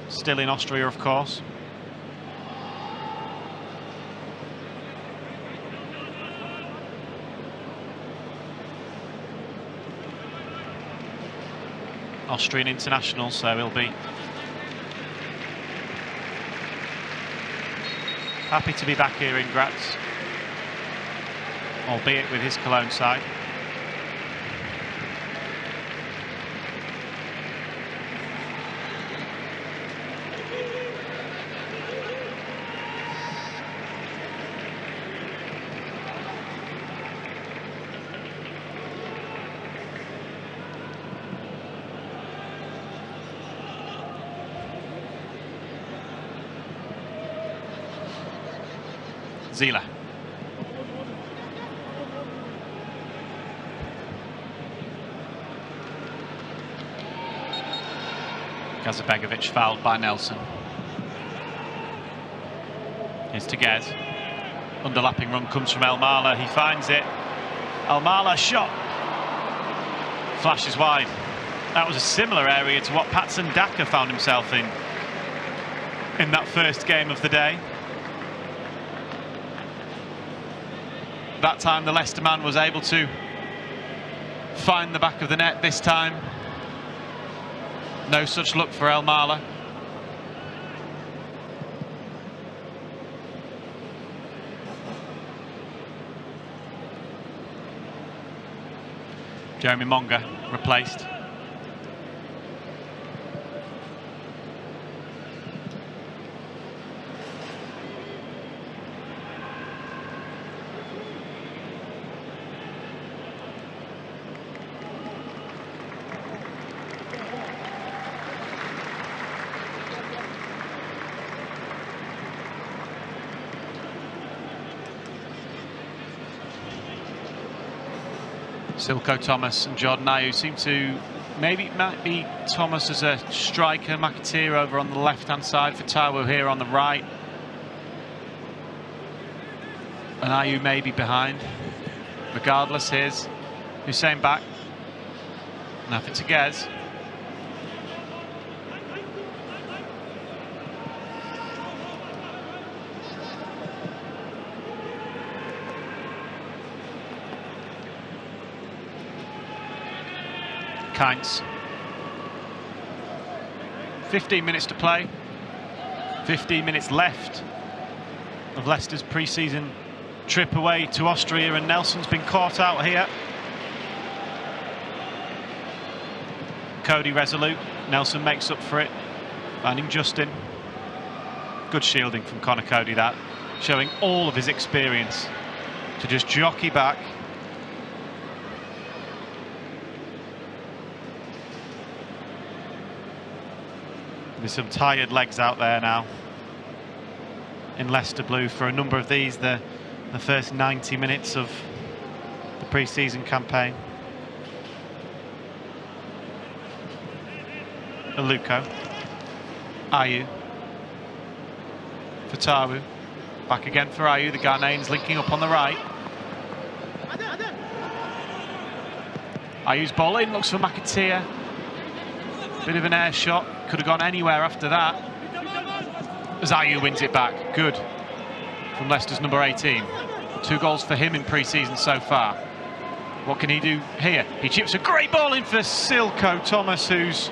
Still in Austria, of course. Austrian international, so he'll be happy to be back here in Graz, albeit with his Cologne side. Zila. Kazabegovic fouled by Nelson. Here's Tegez. Underlapping run comes from Elmala. He finds it. Elmala shot. Flashes wide. That was a similar area to what Patson Daka found himself in that first game of the day. That time the Leicester man was able to find the back of the net. This time, no such luck for Elmala. Jeremy Monga replaced. Silko Thomas and Jordan Ayew seem to, maybe it might be Thomas as a striker, McAteer over on the left-hand side for Taiwo here on the right. And Ayew maybe behind. Regardless, here's Hussein back. Now for Tegez. Kainz. 15 minutes to play. 15 minutes left of Leicester's pre-season trip away to Austria, and Nelson's been caught out here. Cody resolute. Nelson makes up for it, finding Justin. Good shielding from Connor Cody, that, showing all of his experience to just jockey back. With some tired legs out there now in Leicester blue for a number of these, the first 90 minutes of the pre-season campaign. Aluko. Ayew. For Taiwo. Back again for Ayew. The Ghanaians linking up on the right. Ayew's ball in, looks for McAteer. Bit of an air shot. Could have gone anywhere after that. As Ayew wins it back. Good from Leicester's number 18. 2 goals for him in pre-season so far. What can he do here? He chips a great ball in for Silko Thomas, who's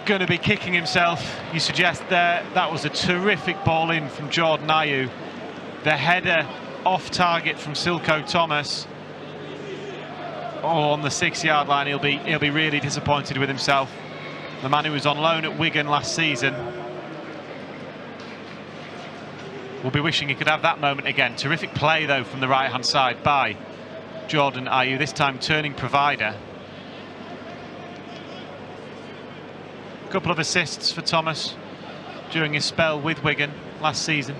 going to be kicking himself. You suggest there. That was a terrific ball in from Jordan Ayew. The header off target from Silko Thomas. Oh, on the 6-yard line, he'll be really disappointed with himself. The man who was on loan at Wigan last season will be wishing he could have that moment again. Terrific play, though, from the right-hand side by Jordan Ayew, this time turning provider. A couple of assists for Thomas during his spell with Wigan last season.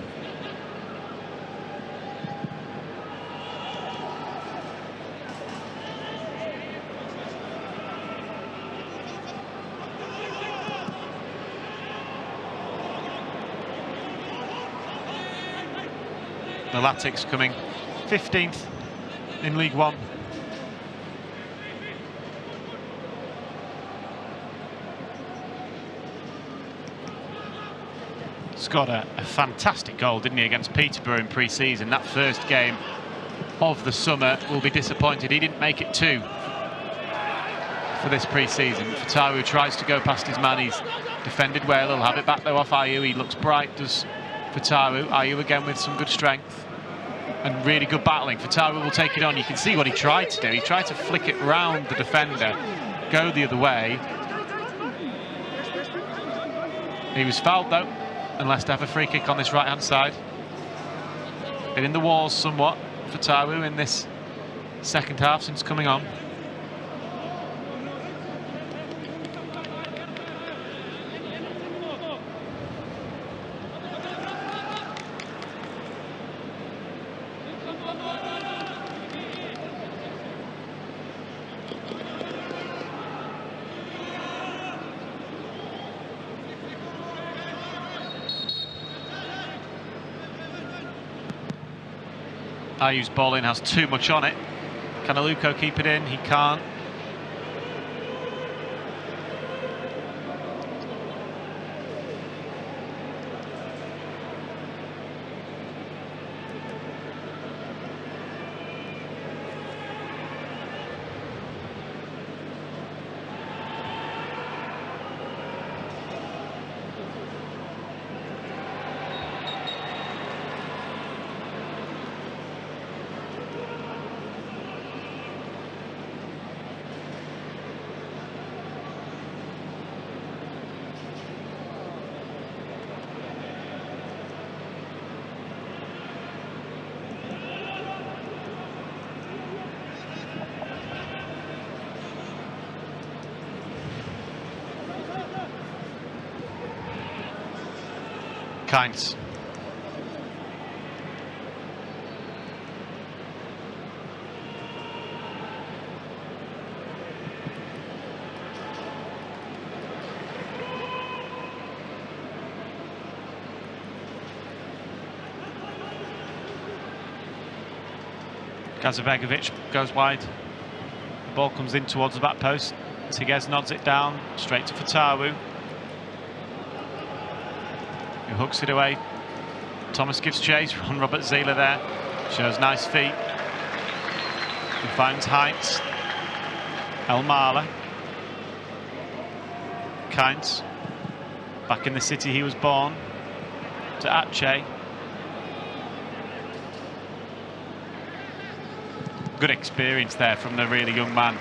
The Latics coming 15th in League One. Scored a fantastic goal, didn't he, against Peterborough in pre-season. That first game of the summer. Will be disappointed he didn't make it 2 for this pre-season. Fatawu tries to go past his man. He's defended well. He'll have it back though off Ayew. He looks bright, does Fatawu. Ayew again with some good strength and really good battling. Fatawu will take it on. You can see what he tried to do. He tried to flick it round the defender, go the other way. He was fouled though, and Leicester have a free kick on this right-hand side. Been in the walls somewhat for Fatawu in this second half since coming on. Ayew's ball in has too much on it. Can Aluko keep it in? He can't. Kynes. Kazabegovic goes wide. The ball comes in towards the back post. Tigez nods it down straight to Fatawu, who hooks it away. Thomas gives chase. Ron Robert Zieler there shows nice feet. He finds Heinz. El Mala. Kynes back in the city he was born, to Ache. Good experience there from the really young man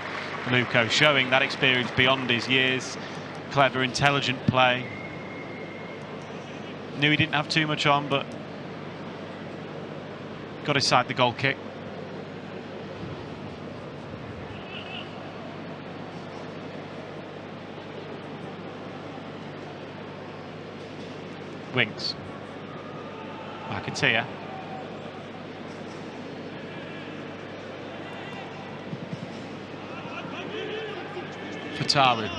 Luko, showing that experience beyond his years. Clever, intelligent play. Knew he didn't have too much on, but got his side the goal kick. Wings. McAteer. Fatawu.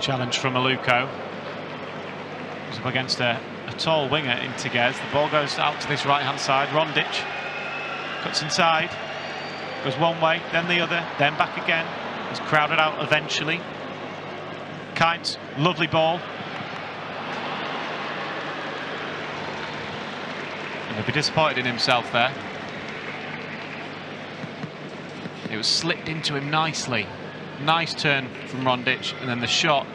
Challenge from Aluko. He's up against a tall winger in Tigez. The ball goes out to this right-hand side. Rondic cuts inside, goes one way, then the other, then back again. He's crowded out eventually. Kynes, lovely ball. And he'll be disappointed in himself there. It was slipped into him nicely. Nice turn from Rondic, and then the shot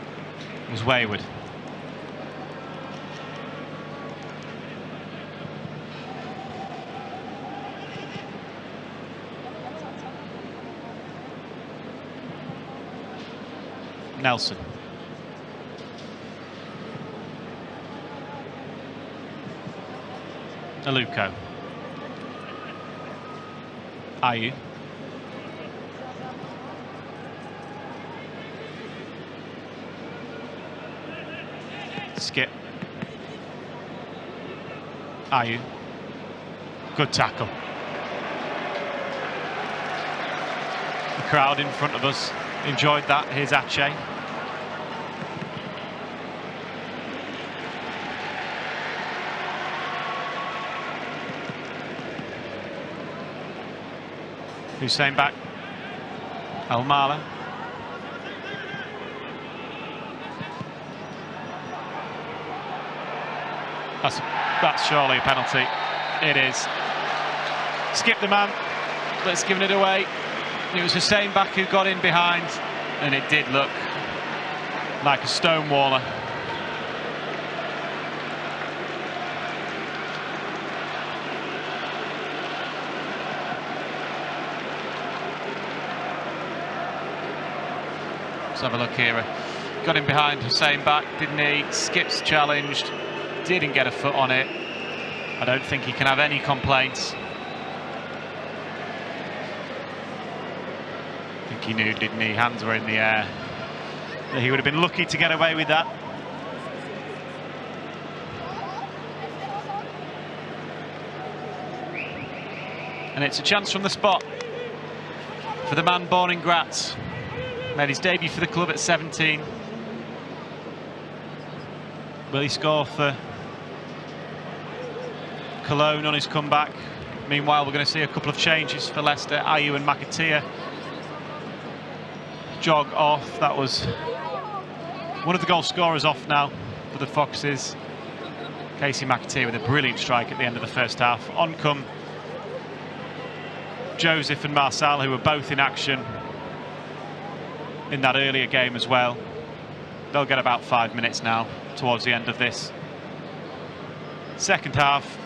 was wayward. Nelson. Aluko. Ayew. Skip. Ayew. Good tackle. The crowd in front of us enjoyed that. Here's Ache. Hussein back. Almala. That's surely a penalty. It is. Skip the man. Let's give it away. It was Hussein back who got in behind, and it did look like a stonewaller. Let's have a look here. Got in behind Hussein back, didn't he? Skip's challenged, didn't get a foot on it. I don't think he can have any complaints. I think he knew, didn't he? Hands were in the air. He would have been lucky to get away with that. And it's a chance from the spot for the man born in Graz. Made his debut for the club at 17. Will he score for Cologne on his comeback? Meanwhile, we're going to see a couple of changes for Leicester. Ayew and McAteer jog off. That was one of the goal scorers off now for the Foxes. Casey McAteer with a brilliant strike at the end of the first half. On come Joseph and Marcel, who were both in action in that earlier game as well. They'll get about 5 minutes now towards the end of this second half.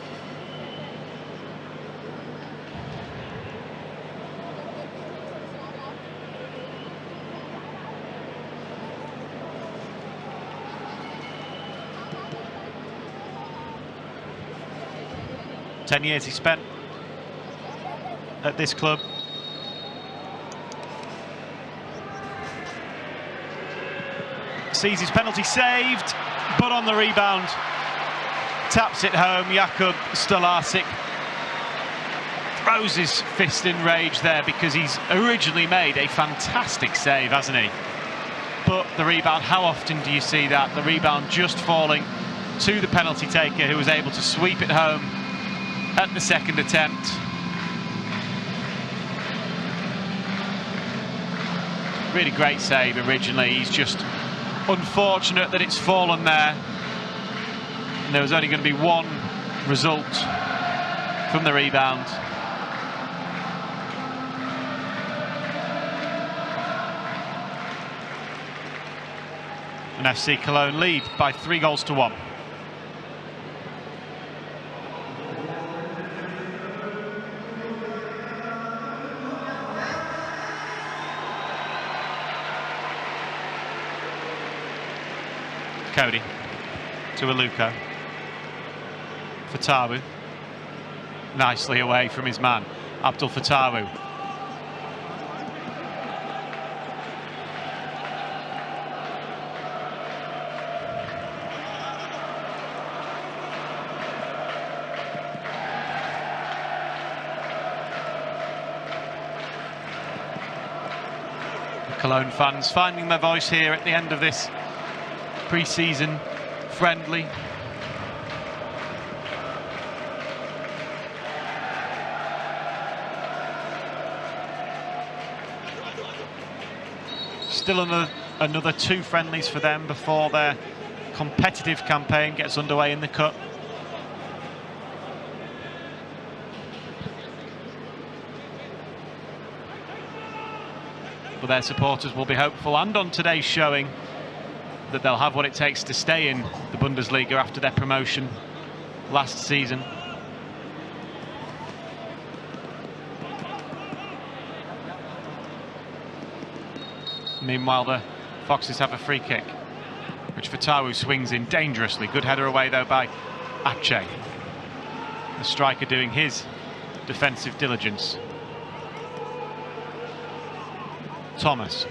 Ten years he spent at this club. Sees his penalty saved, but on the rebound, taps it home. Jakub Stolarczyk throws his fist in rage there because he's originally made a fantastic save, hasn't he? But the rebound, how often do you see that? The rebound just falling to the penalty taker, who was able to sweep it home at the second attempt. Really great save originally. He's just unfortunate that it's fallen there. And there was only going to be one result from the rebound. And FC Köln lead by 3-1. Cody to Aluko. Fatawu. Nicely away from his man, Abdul Fatawu. The Cologne fans finding their voice here at the end of this pre-season friendly. Still another 2 friendlies for them before their competitive campaign gets underway in the Cup. But their supporters will be hopeful, and on today's showing, that they'll have what it takes to stay in the Bundesliga after their promotion last season. Meanwhile, the Foxes have a free kick, which Fatawu swings in dangerously. Good header away though by Ache. The striker doing his defensive diligence. Thomas.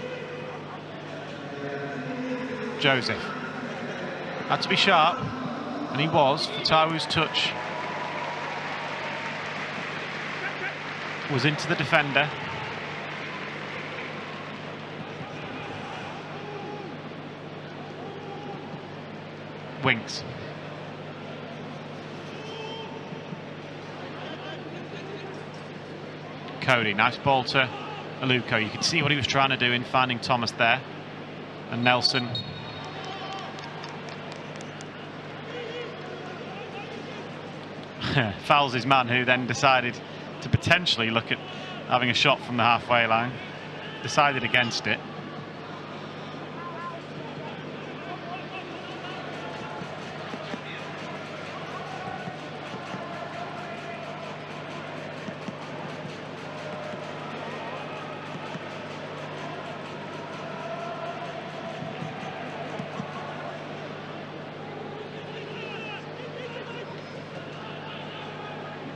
Joseph. Had to be sharp, and he was. Fatawu's touch was into the defender. Winks. Cody, nice ball to Aluko. You could see what he was trying to do in finding Thomas there. And Nelson. Fouls his man, who then decided to potentially look at having a shot from the halfway line. Decided against it.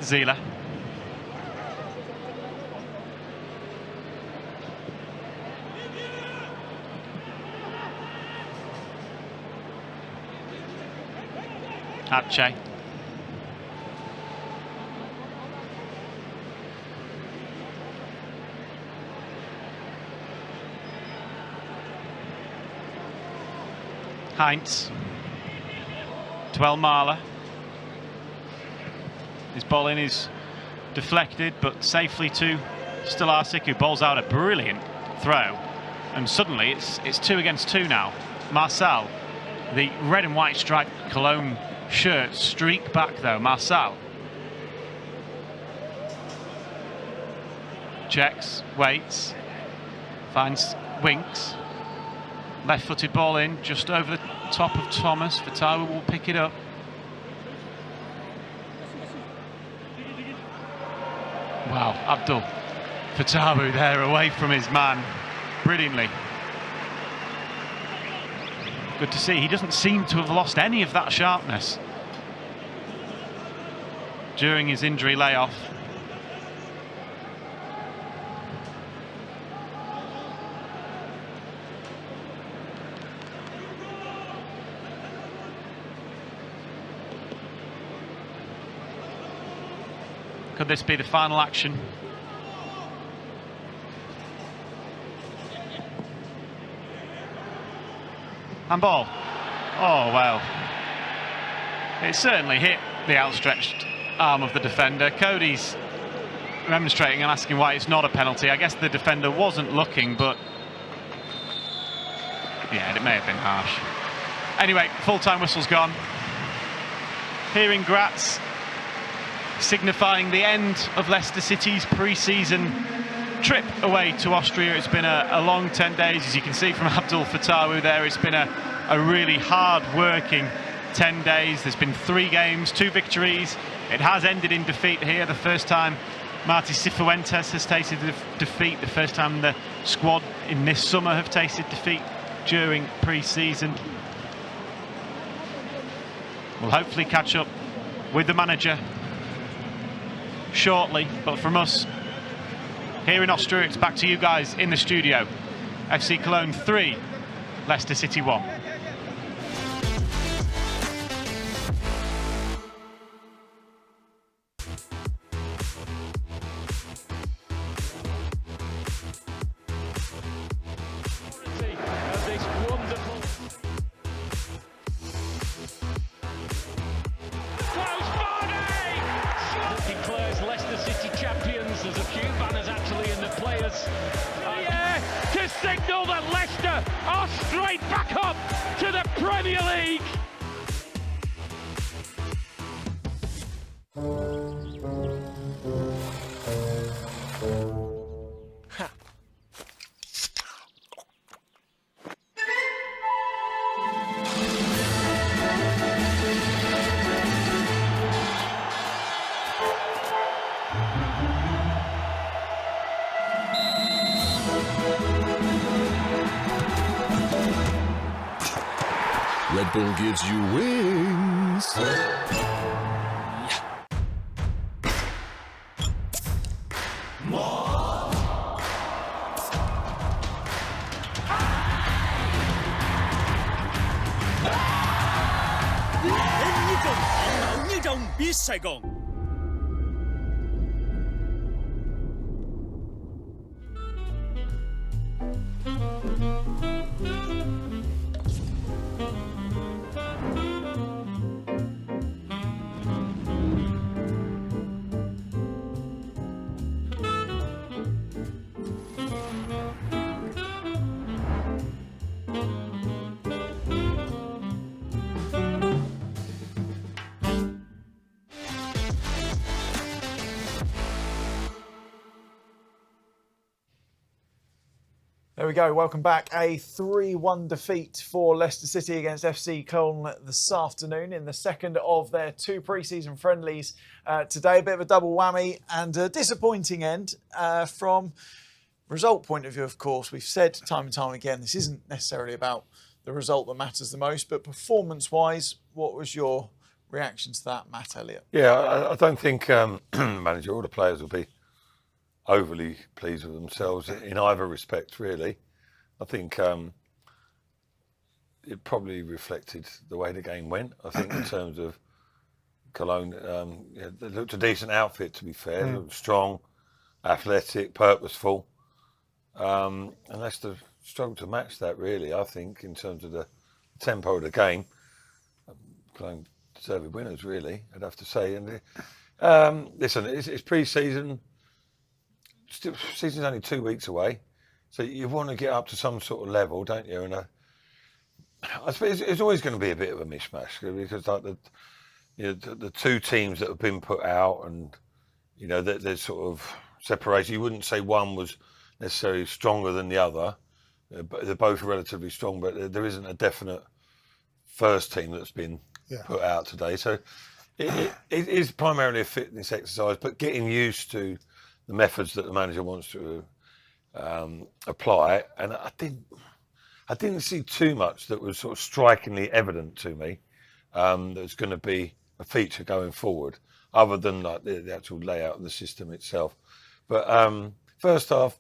Zila. Ache. Heinz. To Elmala. His ball in is deflected, but safely to Stolarczyk, who bowls out a brilliant throw. And suddenly it's 2 against 2 now. Marçal, the red and white striped Cologne shirt, streak back though. Marçal. Checks, waits, finds Winks. Left-footed ball in, just over the top of Thomas. Fatawu will pick it up. Wow, Abdul Fatawu there away from his man brilliantly. Good to see. He doesn't seem to have lost any of that sharpness during his injury layoff. Could this be the final action? Handball. Oh, well. It certainly hit the outstretched arm of the defender. Cody's remonstrating and asking why it's not a penalty. I guess the defender wasn't looking, but yeah, it may have been harsh. Anyway, full-time whistle's gone. Here in Graz, signifying the end of Leicester City's pre-season trip away to Austria. It's been a long 10 days, as you can see from Abdul Fatawu there. It's been a really hard-working 10 days. There's been 3 games, 2 victories. It has ended in defeat here. The first time Marti Cifuentes has tasted defeat. The first time the squad in this summer have tasted defeat during pre-season. We'll hopefully catch up with the manager shortly, but from us here in Austria, it's back to you guys in the studio. FC Köln 3, Leicester City 1. Leicester City champions. There's a few banners actually in the players. To signal that Leicester are straight back up to the Premier League. Red Bull gives you wings. There we go. Welcome back. A 3-1 defeat for Leicester City against FC Köln this afternoon in the second of their 2 pre-season friendlies today. A bit of a double whammy and a disappointing end from result point of view, of course. We've said time and time again, this isn't necessarily about the result that matters the most, but performance-wise, what was your reaction to that, Matt Elliott? Yeah, I don't think manager or the players will be overly pleased with themselves in either respect, really. I think it probably reflected the way the game went. I think in terms of Cologne, they looked a decent outfit, to be fair. They looked strong, athletic, purposeful. And Leicester struggled to match that, really, I think, in terms of the tempo of the game. Cologne deserved winners, really, I'd have to say. And listen, it's pre-season. Season's only 2 weeks away, so you want to get up to some sort of level, don't you? And I suppose it's always going to be a bit of a mishmash because like the 2 teams that have been put out, and they're sort of separated. You wouldn't say one was necessarily stronger than the other, but they're both relatively strong. But there isn't a definite first team that's been put out today, so it is primarily a fitness exercise, but getting used to the methods that the manager wants to apply, and I didn't see too much that was sort of strikingly evident to me that's going to be a feature going forward, other than like the actual layout of the system itself. But first half,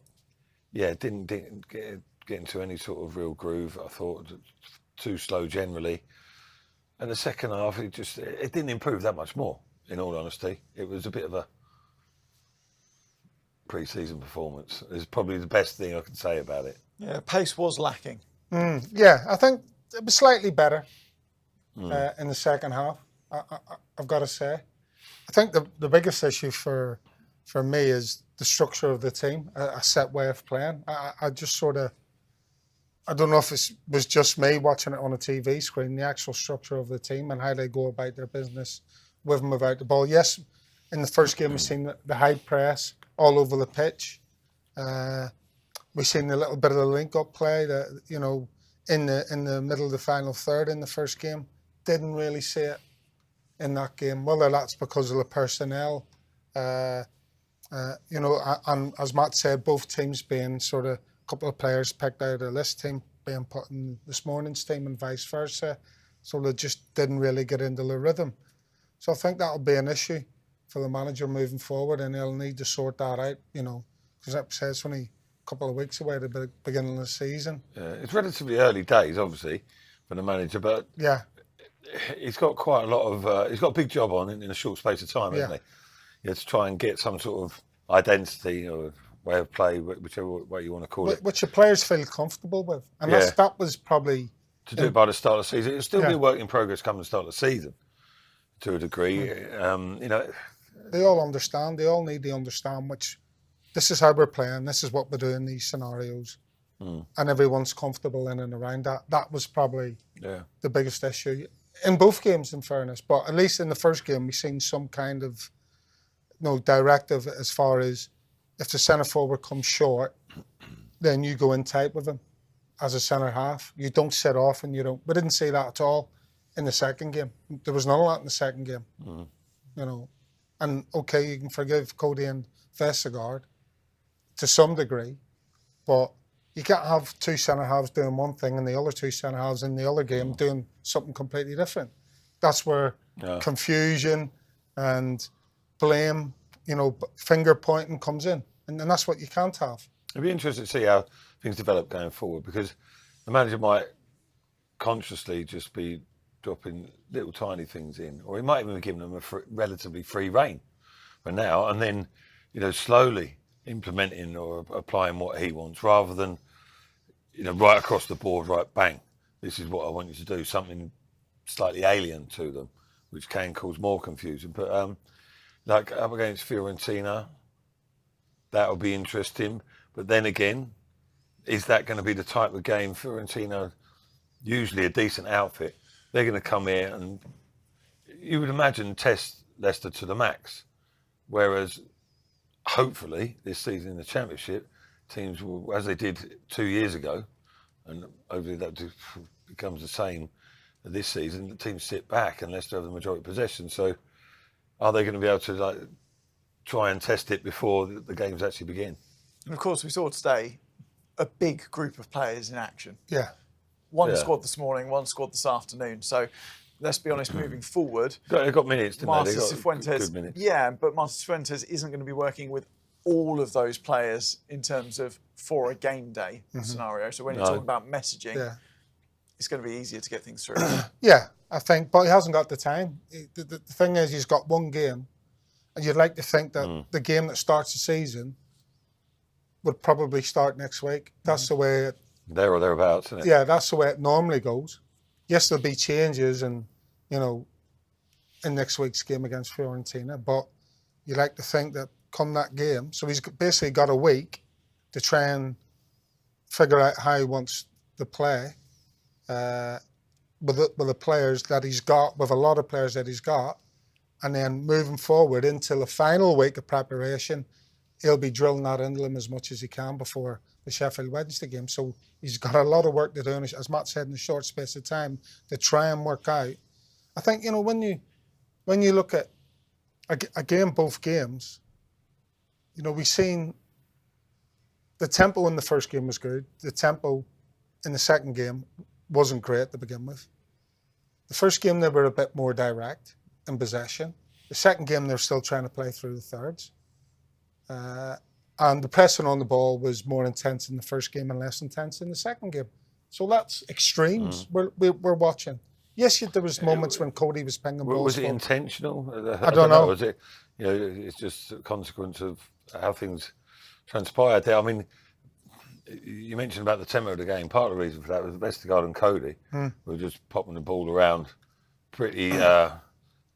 didn't get into any sort of real groove. I thought too slow generally, and the second half it didn't improve that much more. In all honesty, it was a bit of a pre-season performance is probably the best thing I can say about it. Yeah, pace was lacking. I think it was slightly better in the second half, I've got to say. I think the biggest issue for me is the structure of the team, a set way of playing. I just sort of, I don't know if it was just me watching it on a TV screen, the actual structure of the team and how they go about their business with and without the ball. Yes, in the first game we've seen the high press all over the pitch. We've seen a little bit of the link-up play that in the middle of the final third in the first game. Didn't really see it in that game. Whether that's because of the personnel, and as Matt said, both teams being sort of a couple of players picked out of this team being put in this morning's team and vice versa. So they just didn't really get into the rhythm. So I think that'll be an issue for the manager moving forward, and he'll need to sort that out, because like I said, it's only a couple of weeks away at the beginning of the season. Yeah, it's relatively early days, obviously, for the manager, but he's got quite a lot of, he's got a big job on in a short space of time, hasn't he? He has to try and get some sort of identity or way of play, whichever way you want to call it. Which the players feel comfortable with. And that was probably... To do it by the start of the season. It'll still be a work in progress come the start of the season, to a degree. They all understand. They all need to understand this is how we're playing. This is what we do in these scenarios. And everyone's comfortable in and around that. That was probably the biggest issue. In both games, in fairness. But at least in the first game, we've seen some kind of directive as far as if the centre forward comes short, then you go in tight with him as a centre half. You don't sit off and you don't. We didn't see that at all in the second game. There was none of that in the second game. And okay, you can forgive Cody and Vestergaard to some degree, but You can't have two centre-halves doing one thing and the other two centre-halves in the other game doing something completely different. That's where confusion and blame, finger pointing comes in. And that's what you can't have. It'd be interesting to see how things develop going forward, because the manager might consciously just be dropping little tiny things in, or he might even be giving them a relatively free rein for now, and then, slowly implementing or applying what he wants, rather than, right across the board, right, bang, this is what I want you to do, something slightly alien to them, which can cause more confusion. But like up against Fiorentina, that'll be interesting. But then again, is that going to be the type of game? Fiorentina, usually a decent outfit, they're going to come here and you would imagine test Leicester to the max. Whereas hopefully this season in the Championship, teams will, as they did 2 years ago, and hopefully that becomes the same this season, the teams sit back and Leicester have the majority possession. So are they going to be able to try and test it before the games actually begin? And of course, we saw today a big group of players in action. Yeah. One squad this morning, one squad this afternoon. So let's be honest, moving forward. They've got minutes, didn't they? Martin Cifuentes, good minutes. Yeah, but Martin Cifuentes isn't going to be working with all of those players in terms of for a game day scenario. So when you're talking about messaging, it's going to be easier to get things through. Yeah, I think, but he hasn't got the time. The thing is, he's got one game, and you'd like to think that the game that starts the season would probably start next week. That's the way it... There or thereabouts, isn't it? Yeah, that's the way it normally goes. Yes, there'll be changes and, in next week's game against Fiorentina, but you like to think that come that game, so he's basically got a week to try and figure out how he wants to play with the players that he's got, with a lot of players that he's got, and then moving forward into the final week of preparation, he'll be drilling that into them as much as he can before the Sheffield Wednesday game. So he's got a lot of work to do, and as Matt said, in a short space of time to try and work out. I think, when you look at again both games, we've seen the tempo in the first game was good. The tempo in the second game wasn't great to begin with. The first game they were a bit more direct in possession. The second game they're still trying to play through the thirds. And the pressing on the ball was more intense in the first game and less intense in the second game. So that's extremes we're watching. Yes, there was moments when Cody was pinging balls. Was it intentional? I don't know. Was it? It's just a consequence of how things transpired there. I mean, you mentioned about the tempo of the game. Part of the reason for that was Vestergaard and Cody were just popping the ball around pretty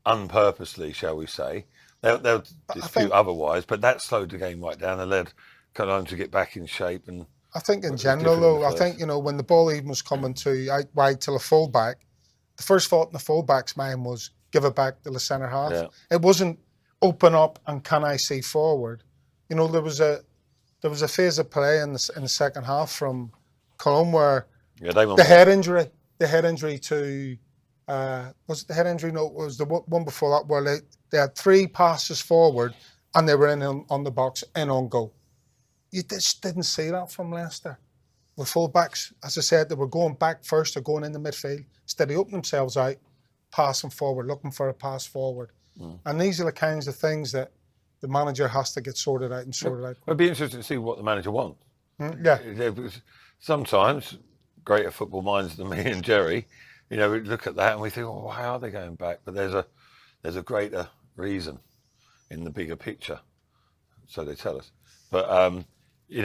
unpurposely, shall we say. They'll dispute otherwise, but that slowed the game right down and led Cologne to get back in shape. And I think in general, though, I think, when the ball even was coming out wide to the fullback, the first thought in the fullback's mind was give it back to the centre half. Yeah. It wasn't open up and can I see forward. There was a phase of play in the second half from Koln where the head injury to was it the head injury? No, it was the one before that where they had 3 passes forward and they were in on the box and on goal. You just didn't see that from Leicester. The full-backs, as I said, they were going back first or going in the midfield. Instead, they opened themselves out, passing forward, looking for a pass forward. And these are the kinds of things that the manager has to get sorted out. It'd be interesting to see what the manager wants. Yeah. Sometimes, greater football minds than me and Jerry, we look at that and we think, oh, why are they going back? But there's a greater reason in the bigger picture, so they tell us. But we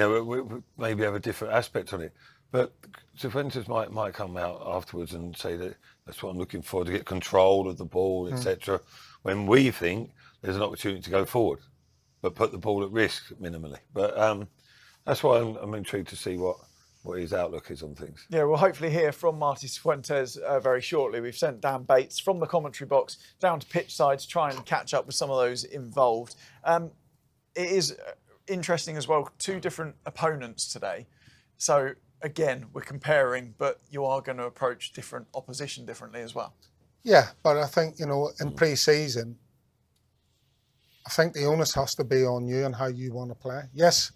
maybe have a different aspect on it. But Cifuentes might come out afterwards and say that that's what I'm looking for, to get control of the ball, etc. When we think there's an opportunity to go forward, but put the ball at risk minimally. But that's why I'm intrigued to see what his outlook is on things. Yeah, we'll hopefully hear from Martin Cifuentes very shortly. We've sent Dan Bates from the commentary box down to pitch side to try and catch up with some of those involved. It is interesting as well, 2 different opponents today. So again, we're comparing, but you are going to approach different opposition differently as well. Yeah, but I think, in pre-season, I think the onus has to be on you and how you want to play. Yes,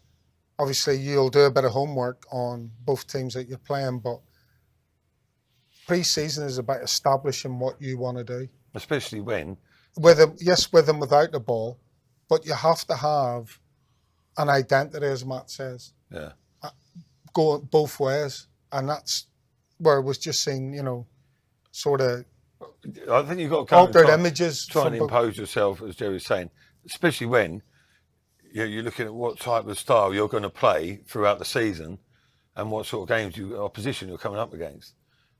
obviously you'll do a bit of homework on both teams that you're playing, but pre-season is about establishing what you want to do. Especially when... With and without the ball, but you have to have an identity, as Matt says. Yeah. Go both ways. And that's where it was just seeing, sort of I think you've got to altered images. Try and impose yourself, as Jerry's saying, especially when you're looking at what type of style you're going to play throughout the season and what sort of games opposition you're coming up against.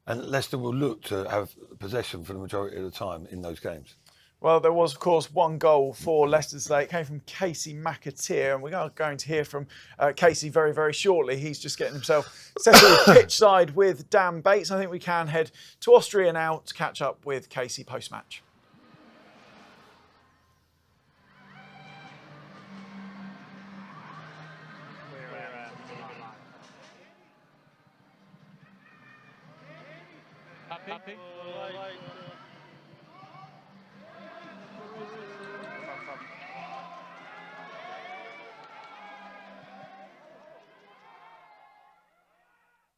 And Leicester will look to have possession for the majority of the time in those games. Well, there was, of course, one goal for Leicester today. It came from McAteer, and we are going to hear from Casey very, very shortly. He's just getting himself settled pitch side with Dan Bates. I think we can head to Austria now to catch up with Casey post-match. Happy?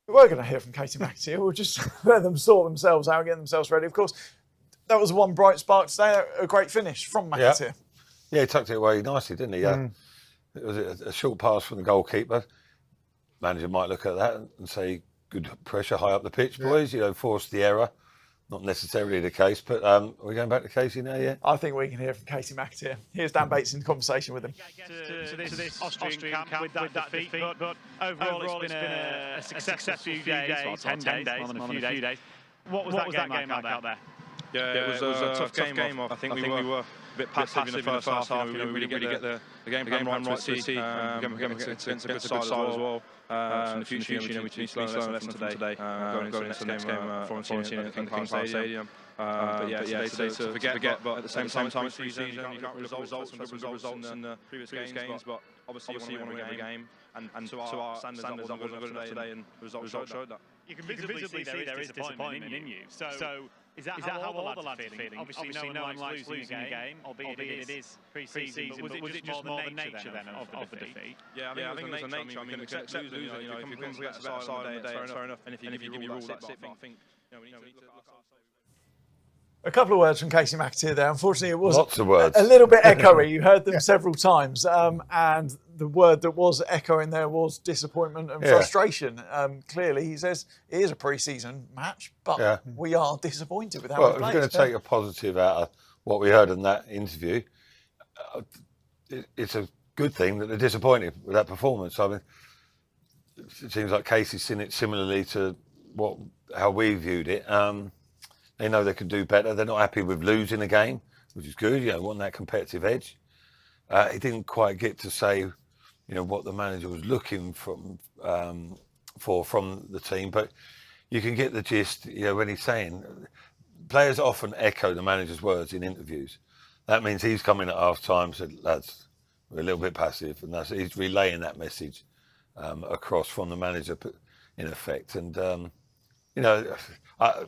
We were going to hear from Katie McAteer. We'll just let them sort themselves out, get themselves ready. Of course, that was one bright spark today. A great finish from McAteer. Yeah, he tucked it away nicely, didn't he? Yeah. It was a short pass from the goalkeeper. Manager might look at that and say, good pressure high up the pitch, boys. Force the error. Not necessarily the case, but are we going back to Casey now yet? I think we can hear from Casey McAteer. Here's Dan Bates in conversation with him. To this Austrian camp with that defeat, but overall it's been a successful few days, well, 10 days, more than a few days. What was that game like out there? Yeah, it was a tough game. I think we were a bit passive in the first half. We didn't really get the game plan right to City. Against a good side as well. In the future, we need to learn a lesson from today. Going into the next game, Fiorentina at King Power Stadium. But yeah, today to forget. But at the same time, it's pre-season. You can't really look at results in the previous games. But obviously, you want to win every game. And to our standards, that wasn't good enough today, and the results showed that. You can visibly see there is disappointment in you. So is that how all the lads are feeling? Obviously, no one likes losing a game, albeit it is pre-season. But was it just more the nature then of the defeat? Yeah, I think it was the nature. I mean, we can accept losing. If you come against the better side on the day, fair enough. And if you rule that's it. But I think we need to look at ourselves. A couple of words from Casey McAteer there. Unfortunately, it was lots of words. A little bit echoey. You heard them several times. And the word that was echoing there was disappointment and frustration. Clearly, he says it is a pre-season match, but we are disappointed with how we played. Well, if we're going to take a positive out of what we heard in that interview, it's a good thing that they're disappointed with that performance. I mean, it seems like Casey's seen it similarly to how we viewed it. They know they can do better. They're not happy with losing a game, which is good. Want that competitive edge. He didn't quite get to say, what the manager was looking for from the team, but you can get the gist. When he's saying, players often echo the manager's words in interviews. That means he's coming at half time, said, lads, we're a little bit passive, and he's relaying that message across from the manager, in effect. And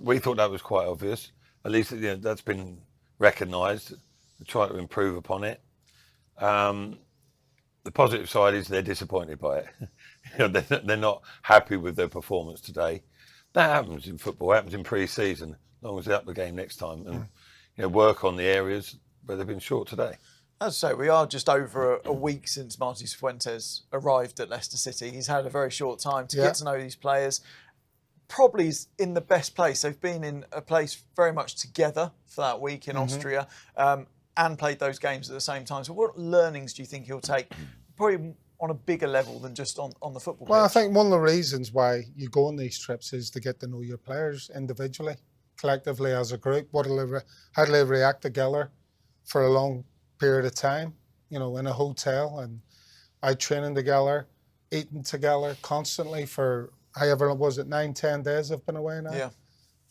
we thought that was quite obvious. At least that's been recognised. We try to improve upon it. The positive side is they're disappointed by it. They're not happy with their performance today. That happens in football. It happens in pre-season. As long as they up the game next time and work on the areas where they've been short today. As I say, we are just over a week since Martí Cifuentes arrived at Leicester City. He's had a very short time to get to know these players. Probably is in the best place. They've been in a place very much together for that week in Austria and played those games at the same time. So what learnings do you think he'll take, probably on a bigger level than just on the football pitch? Well, I think one of the reasons why you go on these trips is to get to know your players individually, collectively as a group. How do they react together for a long period of time, in a hotel and out training together, eating together constantly for however, was it 9-10 days they've been away now? Yeah.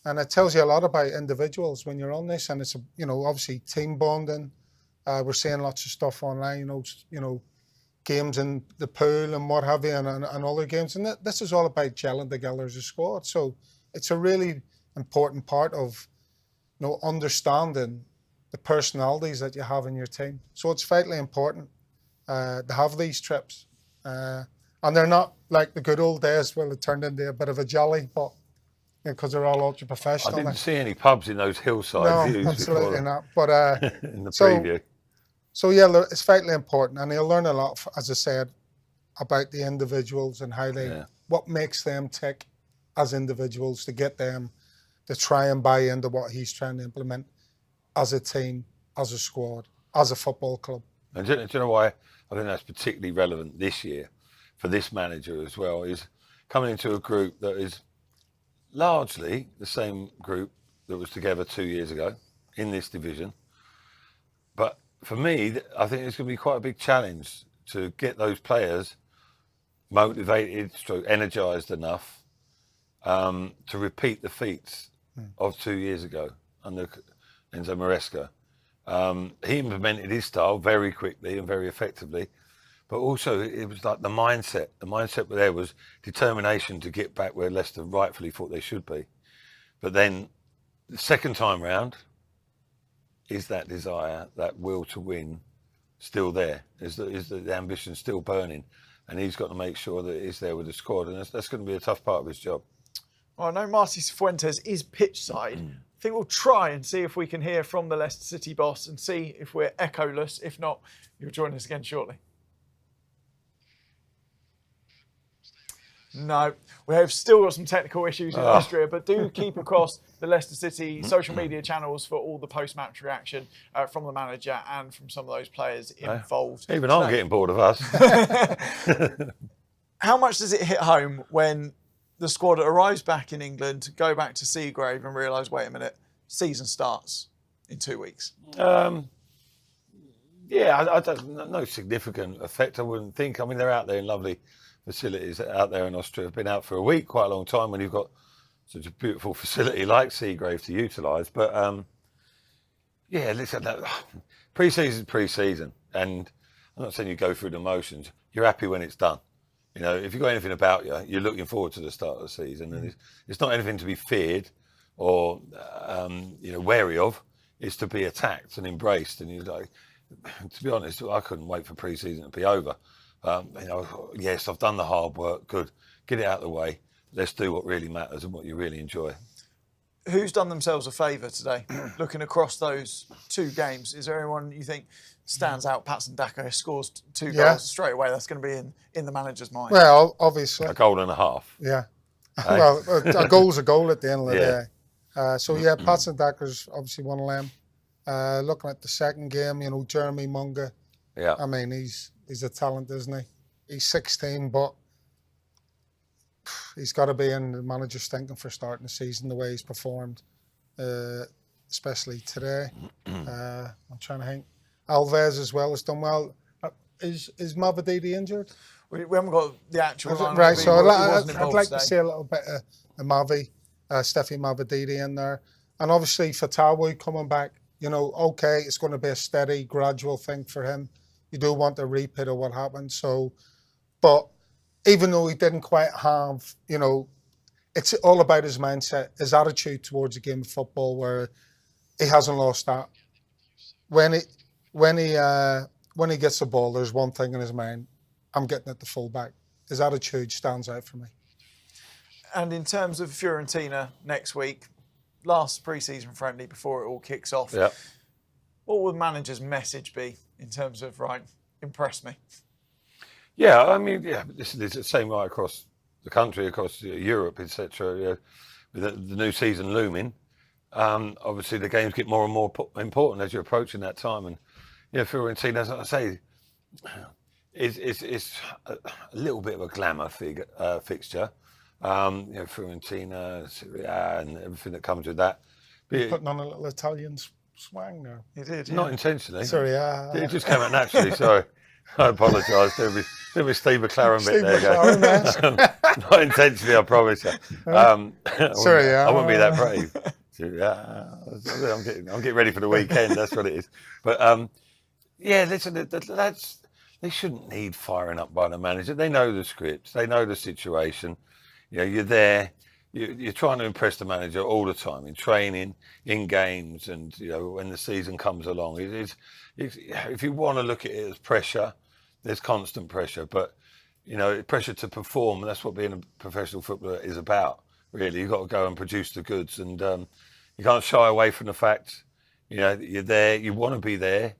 And it tells you a lot about individuals when you're on this, and it's obviously team bonding. We're seeing lots of stuff online, games in the pool and what have you, and other games. And this is all about gelling together as a squad. So it's a really important part of understanding the personalities that you have in your team. So it's vitally important to have these trips. And they're not like the good old days where it turned into a bit of a jolly, but because they're all ultra professional. I didn't see any pubs in those hillside views. No, absolutely not. But in the preview. So yeah, it's vitally important, and he'll learn a lot, as I said, about the individuals and how they, what makes them tick as individuals to get them to try and buy into what he's trying to implement as a team, as a squad, as a football club. And do you know why I think that's particularly relevant this year for this manager as well, is coming into a group that is largely the same group that was together 2 years ago in this division. But for me, I think it's going to be quite a big challenge to get those players motivated, energised enough to repeat the feats of 2 years ago under Enzo Maresca. He implemented his style very quickly and very effectively, but also it was like the mindset. The mindset there was determination to get back where Leicester rightfully thought they should be. But then the second time round, is that desire, that will to win still there? Is the ambition still burning? And he's got to make sure that it's there with the squad, and that's going to be a tough part of his job. Well, I know Marty Cifuentes is pitch side. I think we'll try and see if we can hear from the Leicester City boss and see if we're echoless. If not, you'll join us again shortly. No, we have still got some technical issues in Austria, but do keep across the Leicester City social media channels for all the post-match reaction from the manager and from some of those players involved. Even I'm getting bored of us. How much does it hit home when the squad arrives back in England, go back to Seagrave and realise, wait a minute, season starts in 2 weeks? Yeah, I don't, no significant effect, I wouldn't think. I mean, they're out there in lovely facilities out there in Austria. Have been out for a week, quite a long time when you've got such a beautiful facility like Seagrave to utilise. But yeah, listen, pre-season, and I'm not saying you go through the motions. You're happy when it's done. You know, if you've got anything about you, you're looking forward to the start of the season, and it's not anything to be feared or wary of. It's to be attacked and embraced. And you're like, to be honest, I couldn't wait for pre-season to be over. Yes, I've done the hard work. Good, get it out of the way. Let's do what really matters and what you really enjoy. Who's done themselves a favour today? Looking across those two games, is there anyone you think stands out? Patson Daka scores 2 goals straight away. That's going to be in the manager's mind. Well, obviously. A goal and a half. Yeah. Well, a goal's a goal at the end of the day. Patson Daka's obviously one of them. Looking at the second game, Jeremy Munga. Yeah. I mean, he's a talent, isn't he? He's 16, but he's got to be in the manager's thinking for starting the season the way he's performed, especially today. I'm trying to think. Alves as well has done well. Is Mavadidi injured? We haven't got the actual line. Right, so I'd like to see a little bit of Steffi Mavadidi in there. And obviously Fatawu coming back, okay, it's going to be a steady, gradual thing for him. You do want a repeat of what happened. So, but even though he didn't quite have, it's all about his mindset, his attitude towards the game of football, where he hasn't lost that. When he gets the ball, there's one thing in his mind: I'm getting it to full back. His attitude stands out for me. And in terms of Fiorentina next week, last pre-season friendly before it all kicks off, what would the manager's message be in terms of, impress me? Yeah, I mean, this is the same right across the country, across Europe, etc. With the new season looming, obviously the games get more and more important as you're approaching that time. And Fiorentina, as I say, it's a little bit of a glamour fixture. Fiorentina, Serie A, and everything that comes with that. You're putting on a little Italian swang now. You did, Not intentionally. Sorry, it just came out naturally. Sorry, I apologise. There was Steve McLaren bit there. Not intentionally, I promise you. Sorry, I wouldn't be that brave. I'm getting ready for the weekend. That's what it is. But listen, the lads, they shouldn't need firing up by the manager. They know the script. They know the situation. You're there. You're trying to impress the manager all the time in training, in games, and when the season comes along. If you want to look at it as pressure, there's constant pressure. But you know, pressure to perform, and that's what being a professional footballer is about. Really, you've got to go and produce the goods, and you can't shy away from the fact, you know, that you're there. You want to be there.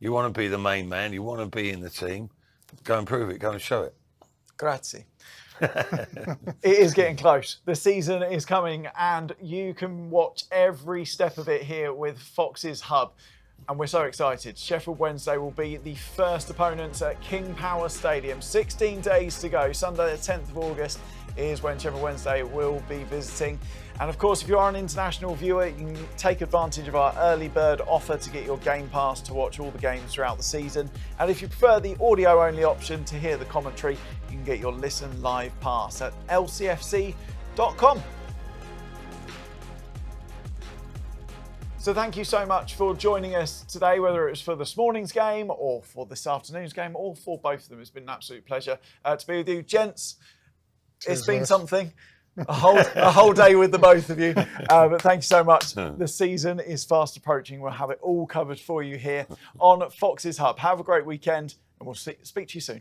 You want to be the main man. You want to be in the team. Go and prove it. Go and show it. Grazie. It is getting close. The season is coming, and you can watch every step of it here with Fox's Hub. And we're so excited. Sheffield Wednesday will be the first opponents at King Power Stadium. 16 days to go. Sunday the 10th of August is when Sheffield Wednesday will be visiting. And of course, if you are an international viewer, you can take advantage of our early bird offer to get your Game Pass to watch all the games throughout the season. And if you prefer the audio only option to hear the commentary, you can get your Listen Live Pass at lcfc.com. So thank you so much for joining us today, whether it was for this morning's game or for this afternoon's game or for both of them. It's been an absolute pleasure to be with you. Gents, it's been something. A whole day with the both of you. But thank you so much. The season is fast approaching. We'll have it all covered for you here on Fox's Hub. Have a great weekend, and we'll speak to you soon.